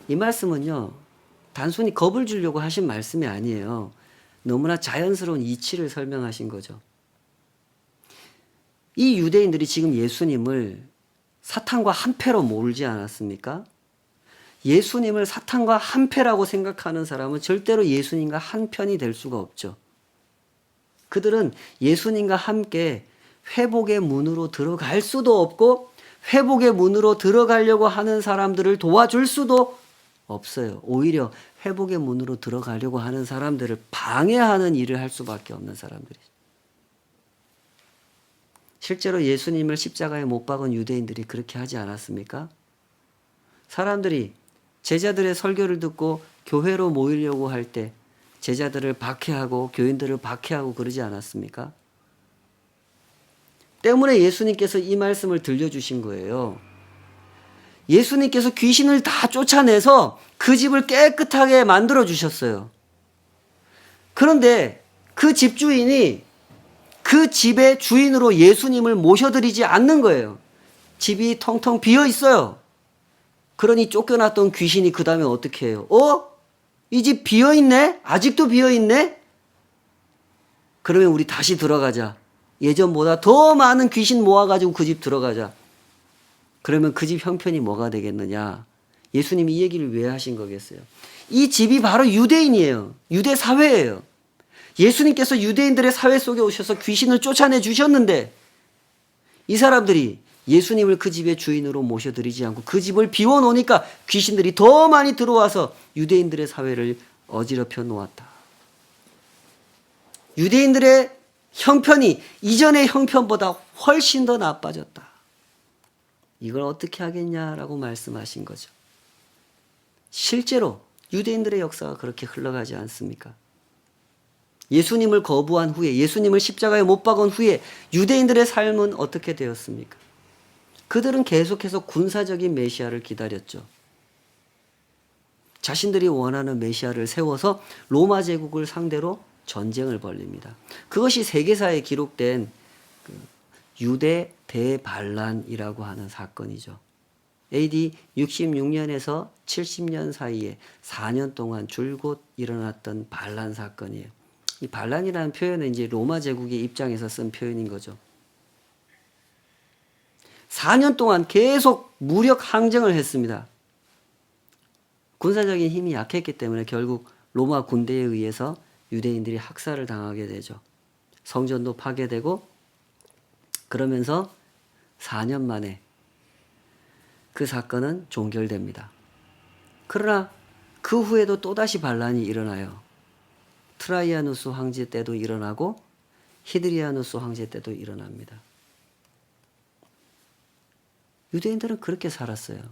이 말씀은요, 단순히 겁을 주려고 하신 말씀이 아니에요. 너무나 자연스러운 이치를 설명하신 거죠. 이 유대인들이 지금 예수님을 사탄과 한패로 몰지 않았습니까? 예수님을 사탄과 한패라고 생각하는 사람은 절대로 예수님과 한편이 될 수가 없죠. 그들은 예수님과 함께 회복의 문으로 들어갈 수도 없고 회복의 문으로 들어가려고 하는 사람들을 도와줄 수도 없어요. 오히려 회복의 문으로 들어가려고 하는 사람들을 방해하는 일을 할 수밖에 없는 사람들이죠. 실제로 예수님을 십자가에 못 박은 유대인들이 그렇게 하지 않았습니까? 사람들이 제자들의 설교를 듣고 교회로 모이려고 할 때 제자들을 박해하고 교인들을 박해하고 그러지 않았습니까? 때문에 예수님께서 이 말씀을 들려주신 거예요. 예수님께서 귀신을 다 쫓아내서 그 집을 깨끗하게 만들어 주셨어요. 그런데 그 집주인이 그 집의 주인으로 예수님을 모셔드리지 않는 거예요. 집이 텅텅 비어 있어요. 그러니 쫓겨났던 귀신이 그 다음에 어떻게 해요? 이 집 비어 있네? 아직도 비어 있네? 그러면 우리 다시 들어가자. 예전보다 더 많은 귀신 모아가지고 그 집 들어가자. 그러면 그 집 형편이 뭐가 되겠느냐? 예수님이 이 얘기를 왜 하신 거겠어요? 이 집이 바로 유대인이에요. 유대 사회예요. 예수님께서 유대인들의 사회 속에 오셔서 귀신을 쫓아내 주셨는데 이 사람들이 예수님을 그 집의 주인으로 모셔드리지 않고 그 집을 비워놓으니까 귀신들이 더 많이 들어와서 유대인들의 사회를 어지럽혀 놓았다. 유대인들의 형편이 이전의 형편보다 훨씬 더 나빠졌다. 이걸 어떻게 하겠냐라고 말씀하신 거죠. 실제로 유대인들의 역사가 그렇게 흘러가지 않습니까? 예수님을 거부한 후에, 예수님을 십자가에 못 박은 후에 유대인들의 삶은 어떻게 되었습니까? 그들은 계속해서 군사적인 메시아를 기다렸죠. 자신들이 원하는 메시아를 세워서 로마 제국을 상대로 전쟁을 벌립니다. 그것이 세계사에 기록된 유대 대반란이라고 하는 사건이죠. AD 66년에서 70년 사이에 4년 동안 줄곧 일어났던 반란 사건이에요. 이 반란이라는 표현은 이제 로마 제국의 입장에서 쓴 표현인 거죠. 4년 동안 계속 무력 항쟁을 했습니다. 군사적인 힘이 약했기 때문에 결국 로마 군대에 의해서 유대인들이 학살을 당하게 되죠. 성전도 파괴되고 그러면서 4년 만에 그 사건은 종결됩니다. 그러나 그 후에도 또다시 반란이 일어나요. 트라이아누스 황제 때도 일어나고 히드리아누스 황제 때도 일어납니다. 유대인들은 그렇게 살았어요.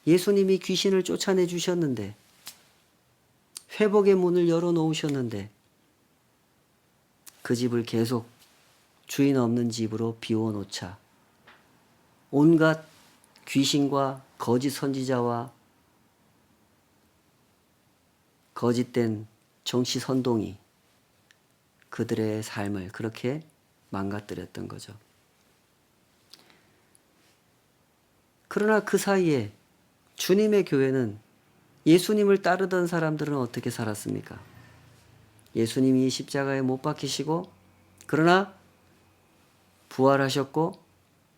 예수님이 귀신을 쫓아내 주셨는데 회복의 문을 열어놓으셨는데 그 집을 계속 주인 없는 집으로 비워놓자 온갖 귀신과 거짓 선지자와 거짓된 정치 선동이 그들의 삶을 그렇게 망가뜨렸던 거죠. 그러나 그 사이에 주님의 교회는 예수님을 따르던 사람들은 어떻게 살았습니까? 예수님이 십자가에 못 박히시고 그러나 부활하셨고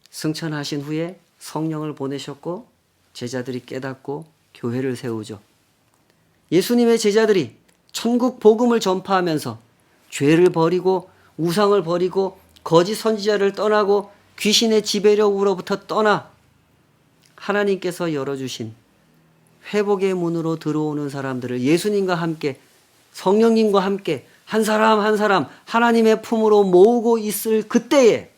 승천하신 후에 성령을 보내셨고 제자들이 깨닫고 교회를 세우죠. 예수님의 제자들이 천국 복음을 전파하면서 죄를 버리고 우상을 버리고 거짓 선지자를 떠나고 귀신의 지배력으로부터 떠나 하나님께서 열어주신 회복의 문으로 들어오는 사람들을 예수님과 함께 성령님과 함께 한 사람 한 사람 하나님의 품으로 모으고 있을 그때에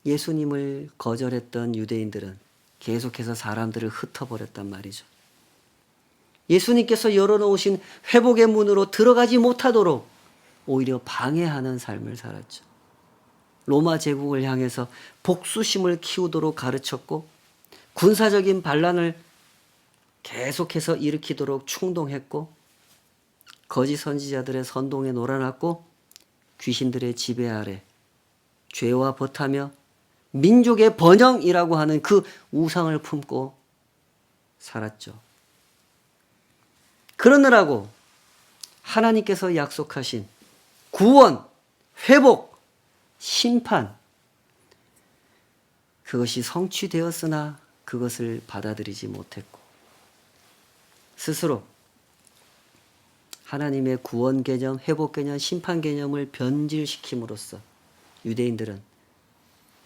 예수님을 거절했던 유대인들은 계속해서 사람들을 흩어버렸단 말이죠. 예수님께서 열어놓으신 회복의 문으로 들어가지 못하도록 오히려 방해하는 삶을 살았죠. 로마 제국을 향해서 복수심을 키우도록 가르쳤고 군사적인 반란을 계속해서 일으키도록 충동했고 거짓 선지자들의 선동에 놀아났고 귀신들의 지배 아래 죄와 벗하며 민족의 번영이라고 하는 그 우상을 품고 살았죠. 그러느라고 하나님께서 약속하신 구원, 회복, 심판 그것이 성취되었으나 그것을 받아들이지 못했고 스스로 하나님의 구원 개념, 회복 개념, 심판 개념을 변질시킴으로써 유대인들은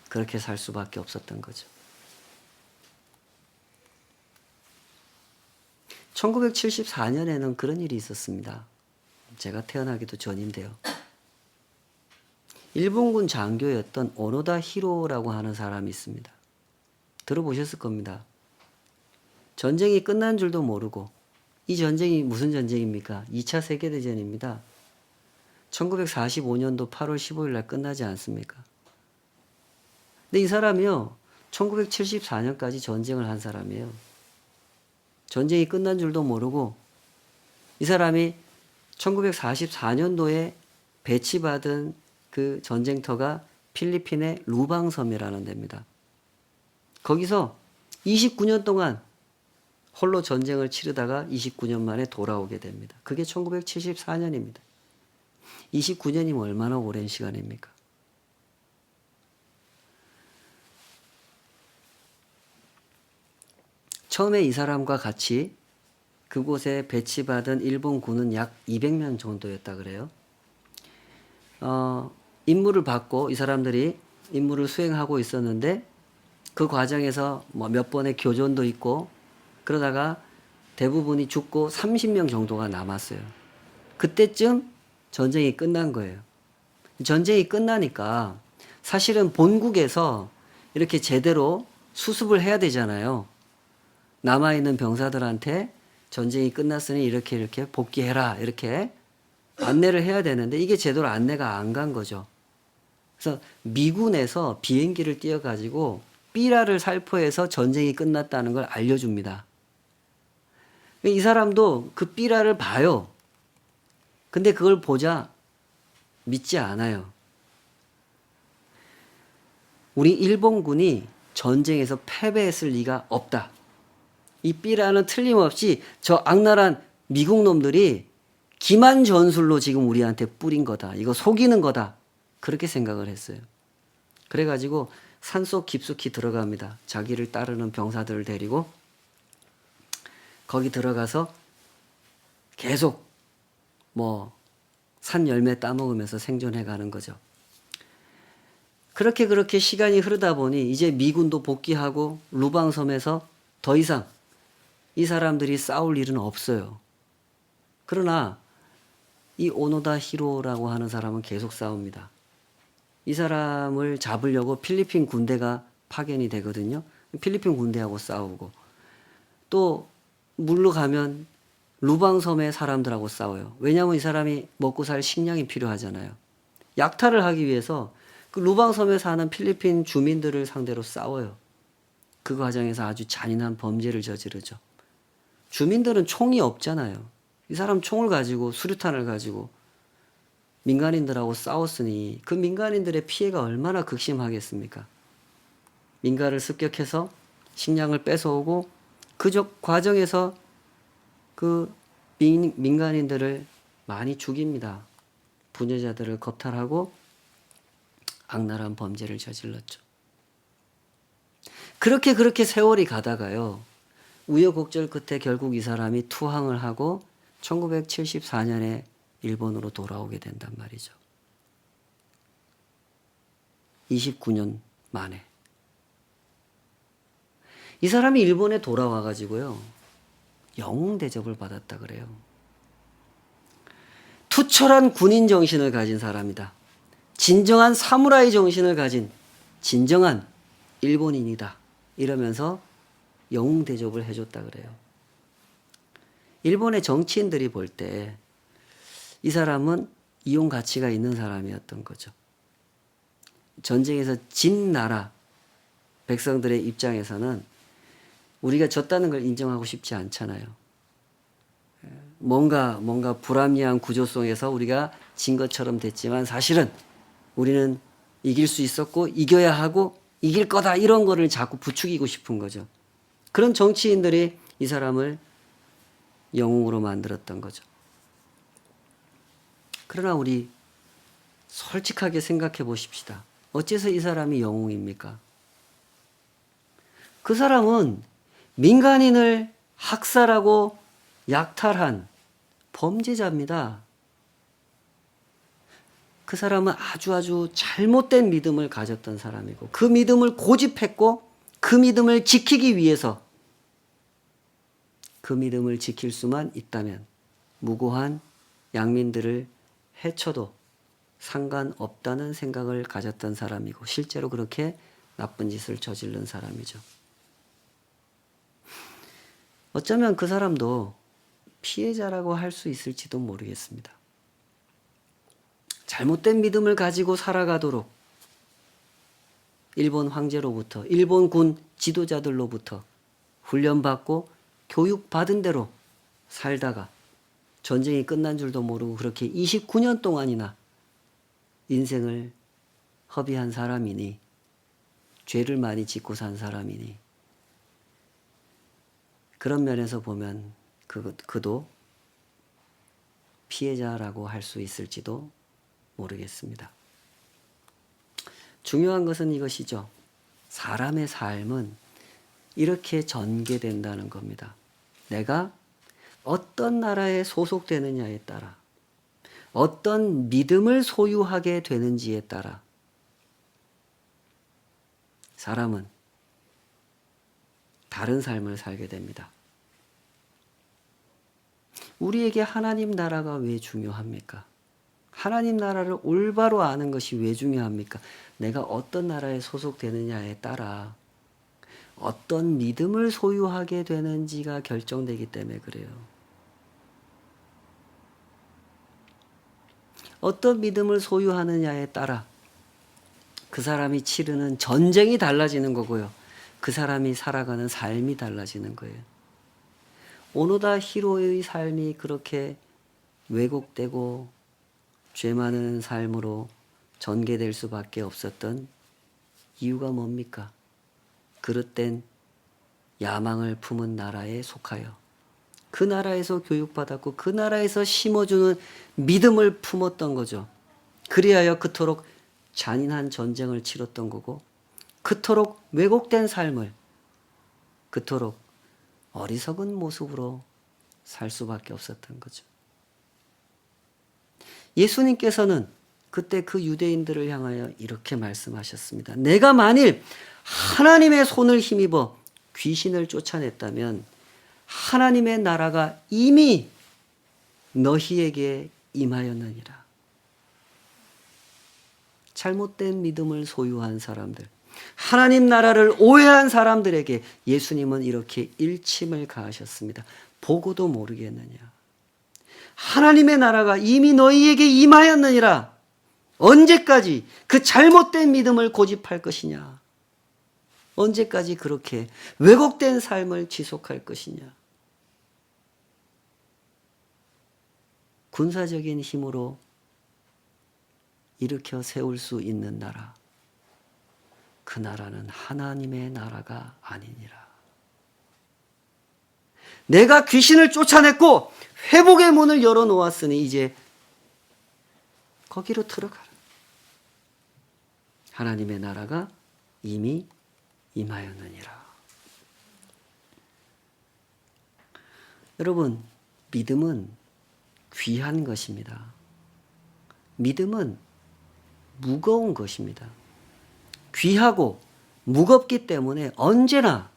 그렇게 살 수밖에 없었던 거죠. 1974년에는 그런 일이 있었습니다. 제가 태어나기도 전인데요. 일본군 장교였던 오노다 히로라고 하는 사람이 있습니다. 들어보셨을 겁니다. 전쟁이 끝난 줄도 모르고 이 전쟁이 무슨 전쟁입니까? 2차 세계대전입니다. 1945년도 8월 15일 날 끝나지 않습니까? 근데 이 사람이요. 1974년까지 전쟁을 한 사람이에요. 전쟁이 끝난 줄도 모르고 이 사람이 1944년도에 배치받은 그 전쟁터가 필리핀의 루방섬이라는 데입니다. 거기서 29년 동안 홀로 전쟁을 치르다가 29년 만에 돌아오게 됩니다. 그게 1974년입니다. 29년이면 얼마나 오랜 시간입니까? 처음에 이 사람과 같이 그곳에 배치받은 일본군은 약 200명 정도였다 그래요. 임무를 받고 이 사람들이 임무를 수행하고 있었는데 그 과정에서 뭐 몇 번의 교전도 있고 그러다가 대부분이 죽고 30명 정도가 남았어요. 그때쯤 전쟁이 끝난 거예요. 전쟁이 끝나니까 사실은 본국에서 이렇게 제대로 수습을 해야 되잖아요. 남아있는 병사들한테 전쟁이 끝났으니 이렇게 복귀해라 이렇게 안내를 해야 되는데 이게 제대로 안내가 안 간 거죠. 그래서 미군에서 비행기를 띄워가지고 삐라를 살포해서 전쟁이 끝났다는 걸 알려줍니다. 이 사람도 그 삐라를 봐요. 근데 그걸 보자 믿지 않아요. 우리 일본군이 전쟁에서 패배했을 리가 없다. 이 삐라는 틀림없이 저 악랄한 미국 놈들이 기만 전술로 지금 우리한테 뿌린 거다. 이거 속이는 거다. 그렇게 생각을 했어요. 그래가지고 산속 깊숙이 들어갑니다. 자기를 따르는 병사들을 데리고 거기 들어가서 계속 뭐 산 열매 따먹으면서 생존해 가는 거죠. 그렇게 시간이 흐르다 보니 이제 미군도 복귀하고 루방섬에서 더 이상 이 사람들이 싸울 일은 없어요. 그러나 이 오노다 히로라고 하는 사람은 계속 싸웁니다. 이 사람을 잡으려고 필리핀 군대가 파견이 되거든요. 필리핀 군대하고 싸우고 또 물로 가면 루방섬의 사람들하고 싸워요. 왜냐하면 이 사람이 먹고 살 식량이 필요하잖아요. 약탈을 하기 위해서 그 루방섬에 사는 필리핀 주민들을 상대로 싸워요. 그 과정에서 아주 잔인한 범죄를 저지르죠. 주민들은 총이 없잖아요. 이 사람 총을 가지고 수류탄을 가지고 민간인들하고 싸웠으니 그 민간인들의 피해가 얼마나 극심하겠습니까? 민가를 습격해서 식량을 뺏어오고 그 과정에서 그 민간인들을 많이 죽입니다. 부녀자들을 겁탈하고 악랄한 범죄를 저질렀죠. 그렇게 세월이 가다가요. 우여곡절 끝에 결국 이 사람이 투항을 하고 1974년에 일본으로 돌아오게 된단 말이죠. 29년 만에. 이 사람이 일본에 돌아와 가지고요. 영웅 대접을 받았다 그래요. 투철한 군인 정신을 가진 사람이다. 진정한 사무라이 정신을 가진 진정한 일본인이다. 이러면서 영웅 대접을 해줬다 그래요. 일본의 정치인들이 볼 때 이 사람은 이용 가치가 있는 사람이었던 거죠. 전쟁에서 진 나라 백성들의 입장에서는 우리가 졌다는 걸 인정하고 싶지 않잖아요. 뭔가 불합리한 구조 속에서 우리가 진 것처럼 됐지만 사실은 우리는 이길 수 있었고 이겨야 하고 이길 거다 이런 거를 자꾸 부추기고 싶은 거죠. 그런 정치인들이 이 사람을 영웅으로 만들었던 거죠. 그러나 우리 솔직하게 생각해 보십시다. 어째서 이 사람이 영웅입니까? 그 사람은 민간인을 학살하고 약탈한 범죄자입니다. 그 사람은 아주 잘못된 믿음을 가졌던 사람이고 그 믿음을 고집했고 그 믿음을 지키기 위해서 그 믿음을 지킬 수만 있다면 무고한 양민들을 해쳐도 상관없다는 생각을 가졌던 사람이고 실제로 그렇게 나쁜 짓을 저지른 사람이죠. 어쩌면 그 사람도 피해자라고 할 수 있을지도 모르겠습니다. 잘못된 믿음을 가지고 살아가도록 일본 황제로부터 일본군 지도자들로부터 훈련받고 교육받은 대로 살다가 전쟁이 끝난 줄도 모르고 그렇게 29년 동안이나 인생을 허비한 사람이니 죄를 많이 짓고 산 사람이니 그런 면에서 보면 그도 피해자라고 할 수 있을지도 모르겠습니다. 중요한 것은 이것이죠. 사람의 삶은 이렇게 전개된다는 겁니다. 내가 어떤 나라에 소속되느냐에 따라 어떤 믿음을 소유하게 되는지에 따라 사람은 다른 삶을 살게 됩니다. 우리에게 하나님 나라가 왜 중요합니까? 하나님 나라를 올바로 아는 것이 왜 중요합니까? 내가 어떤 나라에 소속되느냐에 따라 어떤 믿음을 소유하게 되는지가 결정되기 때문에 그래요. 어떤 믿음을 소유하느냐에 따라 그 사람이 치르는 전쟁이 달라지는 거고요. 그 사람이 살아가는 삶이 달라지는 거예요. 오노다 히로의 삶이 그렇게 왜곡되고 죄 많은 삶으로 전개될 수밖에 없었던 이유가 뭡니까? 그릇된 야망을 품은 나라에 속하여 그 나라에서 교육받았고 그 나라에서 심어주는 믿음을 품었던 거죠. 그리하여 그토록 잔인한 전쟁을 치렀던 거고 그토록 왜곡된 삶을 그토록 어리석은 모습으로 살 수밖에 없었던 거죠. 예수님께서는 그때 그 유대인들을 향하여 이렇게 말씀하셨습니다. 내가 만일 하나님의 손을 힘입어 귀신을 쫓아냈다면 하나님의 나라가 이미 너희에게 임하였느니라. 잘못된 믿음을 소유한 사람들, 하나님 나라를 오해한 사람들에게 예수님은 이렇게 일침을 가하셨습니다. 보고도 모르겠느냐. 하나님의 나라가 이미 너희에게 임하였느니라. 언제까지 그 잘못된 믿음을 고집할 것이냐. 언제까지 그렇게 왜곡된 삶을 지속할 것이냐. 군사적인 힘으로 일으켜 세울 수 있는 나라. 그 나라는 하나님의 나라가 아니니라. 내가 귀신을 쫓아냈고 회복의 문을 열어놓았으니 이제 거기로 들어가라. 하나님의 나라가 이미 임하였느니라. 여러분, 믿음은 귀한 것입니다. 믿음은 무거운 것입니다. 귀하고 무겁기 때문에 언제나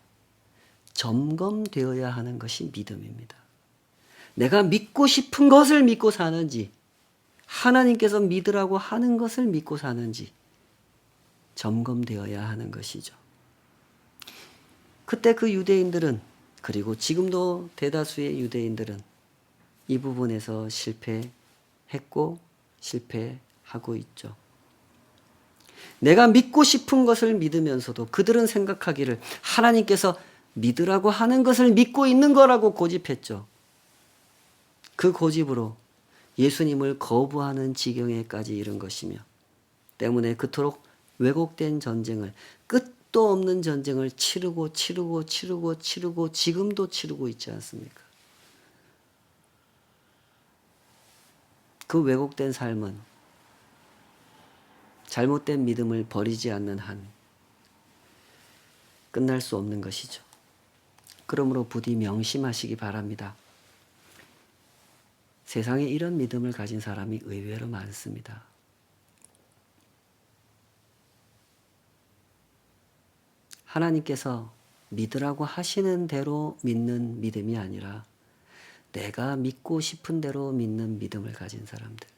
점검되어야 하는 것이 믿음입니다. 내가 믿고 싶은 것을 믿고 사는지, 하나님께서 믿으라고 하는 것을 믿고 사는지 점검되어야 하는 것이죠. 그때 그 유대인들은, 그리고 지금도 대다수의 유대인들은 이 부분에서 실패했고 실패하고 있죠. 내가 믿고 싶은 것을 믿으면서도 그들은 생각하기를 하나님께서 믿으라고 하는 것을 믿고 있는 거라고 고집했죠. 그 고집으로 예수님을 거부하는 지경에까지 이른 것이며 때문에 그토록 왜곡된 전쟁을 끝도 없는 전쟁을 치르고 지금도 치르고 있지 않습니까? 그 왜곡된 삶은 잘못된 믿음을 버리지 않는 한 끝날 수 없는 것이죠. 그러므로 부디 명심하시기 바랍니다. 세상에 이런 믿음을 가진 사람이 의외로 많습니다. 하나님께서 믿으라고 하시는 대로 믿는 믿음이 아니라 내가 믿고 싶은 대로 믿는 믿음을 가진 사람들.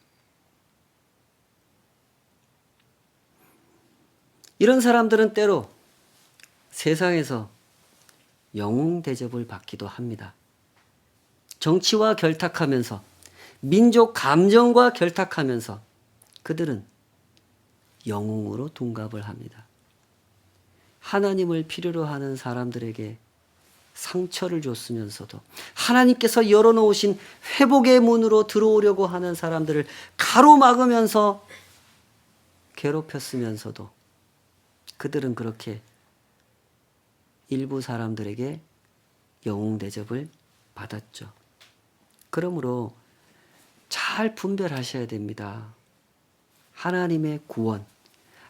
이런 사람들은 때로 세상에서 영웅 대접을 받기도 합니다. 정치와 결탁하면서 민족 감정과 결탁하면서 그들은 영웅으로 둔갑을 합니다. 하나님을 필요로 하는 사람들에게 상처를 줬으면서도 하나님께서 열어놓으신 회복의 문으로 들어오려고 하는 사람들을 가로막으면서 괴롭혔으면서도 그들은 그렇게 일부 사람들에게 영웅 대접을 받았죠. 그러므로 잘 분별하셔야 됩니다. 하나님의 구원,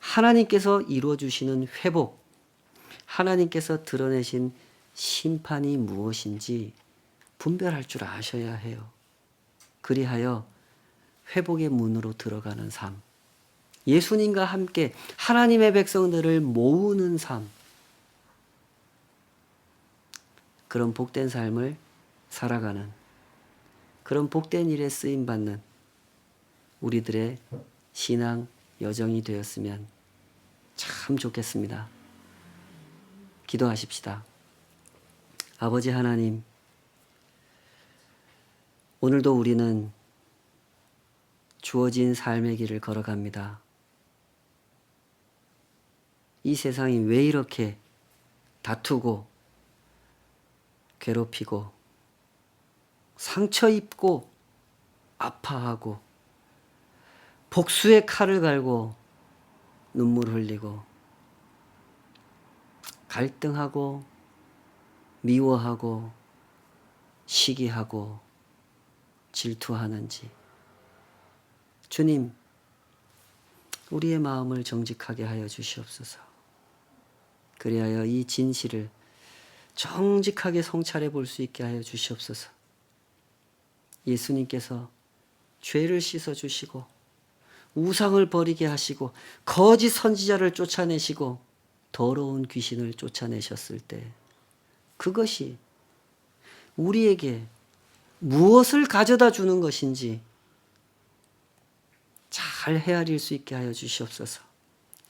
하나님께서 이루어주시는 회복, 하나님께서 드러내신 심판이 무엇인지 분별할 줄 아셔야 해요. 그리하여 회복의 문으로 들어가는 삶, 예수님과 함께 하나님의 백성들을 모으는 삶, 그런 복된 삶을 살아가는, 그런 복된 일에 쓰임받는 우리들의 신앙 여정이 되었으면 참 좋겠습니다. 기도하십시다. 아버지 하나님, 오늘도 우리는 주어진 삶의 길을 걸어갑니다. 이 세상이 왜 이렇게 다투고 괴롭히고 상처 입고 아파하고 복수의 칼을 갈고 눈물 흘리고 갈등하고 미워하고 시기하고 질투하는지. 주님, 우리의 마음을 정직하게 하여 주시옵소서. 그리하여 이 진실을 정직하게 성찰해 볼 수 있게 하여 주시옵소서. 예수님께서 죄를 씻어 주시고 우상을 버리게 하시고 거짓 선지자를 쫓아내시고 더러운 귀신을 쫓아내셨을 때 그것이 우리에게 무엇을 가져다 주는 것인지 잘 헤아릴 수 있게 하여 주시옵소서.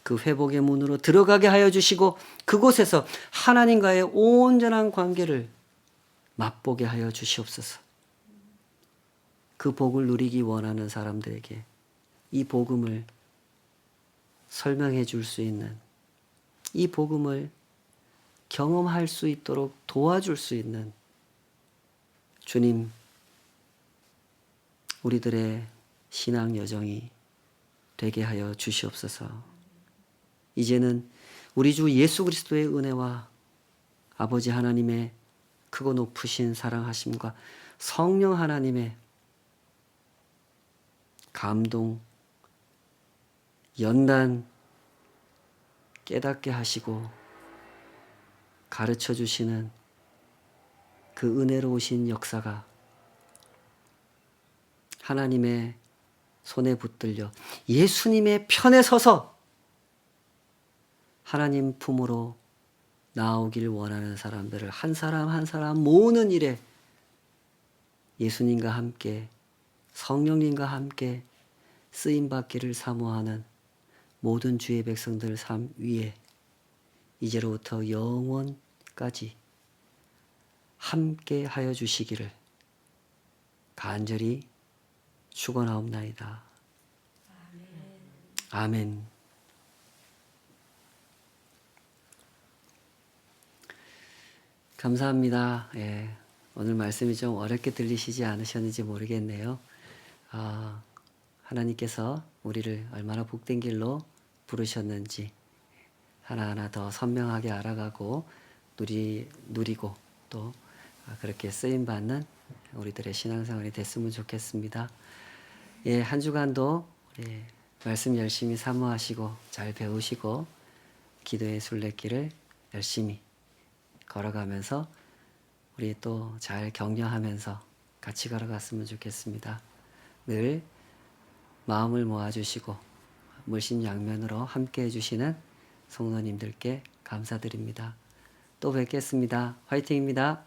그 회복의 문으로 들어가게 하여 주시고 그곳에서 하나님과의 온전한 관계를 맛보게 하여 주시옵소서. 그 복을 누리기 원하는 사람들에게 이 복음을 설명해 줄 수 있는, 이 복음을 경험할 수 있도록 도와줄 수 있는 주님, 우리들의 신앙 여정이 되게 하여 주시옵소서. 이제는 우리 주 예수 그리스도의 은혜와 아버지 하나님의 크고 높으신 사랑하심과 성령 하나님의 감동, 연단, 깨닫게 하시고 가르쳐 주시는 그 은혜로우신 역사가 하나님의 손에 붙들려 예수님의 편에 서서 하나님 품으로 나오길 원하는 사람들을 한 사람 한 사람 모으는 일에 예수님과 함께 성령님과 함께 쓰임받기를 사모하는 모든 주의 백성들 삶 위에 이제로부터 영원까지 함께 하여 주시기를 간절히 축원하옵나이다. 아멘. 감사합니다. 예, 오늘 말씀이 좀 어렵게 들리시지 않으셨는지 모르겠네요. 하나님께서 우리를 얼마나 복된 길로 부르셨는지 하나하나 더 선명하게 알아가고 누리고 또 그렇게 쓰임받는 우리들의 신앙생활이 됐으면 좋겠습니다. 예, 한 주간도 말씀 열심히 사모하시고 잘 배우시고 기도의 순례길을 열심히 걸어가면서 우리 또 잘 격려하면서 같이 걸어갔으면 좋겠습니다. 늘 마음을 모아주시고 물심양면으로 함께 해주시는 성도님들께 감사드립니다. 또 뵙겠습니다. 화이팅입니다.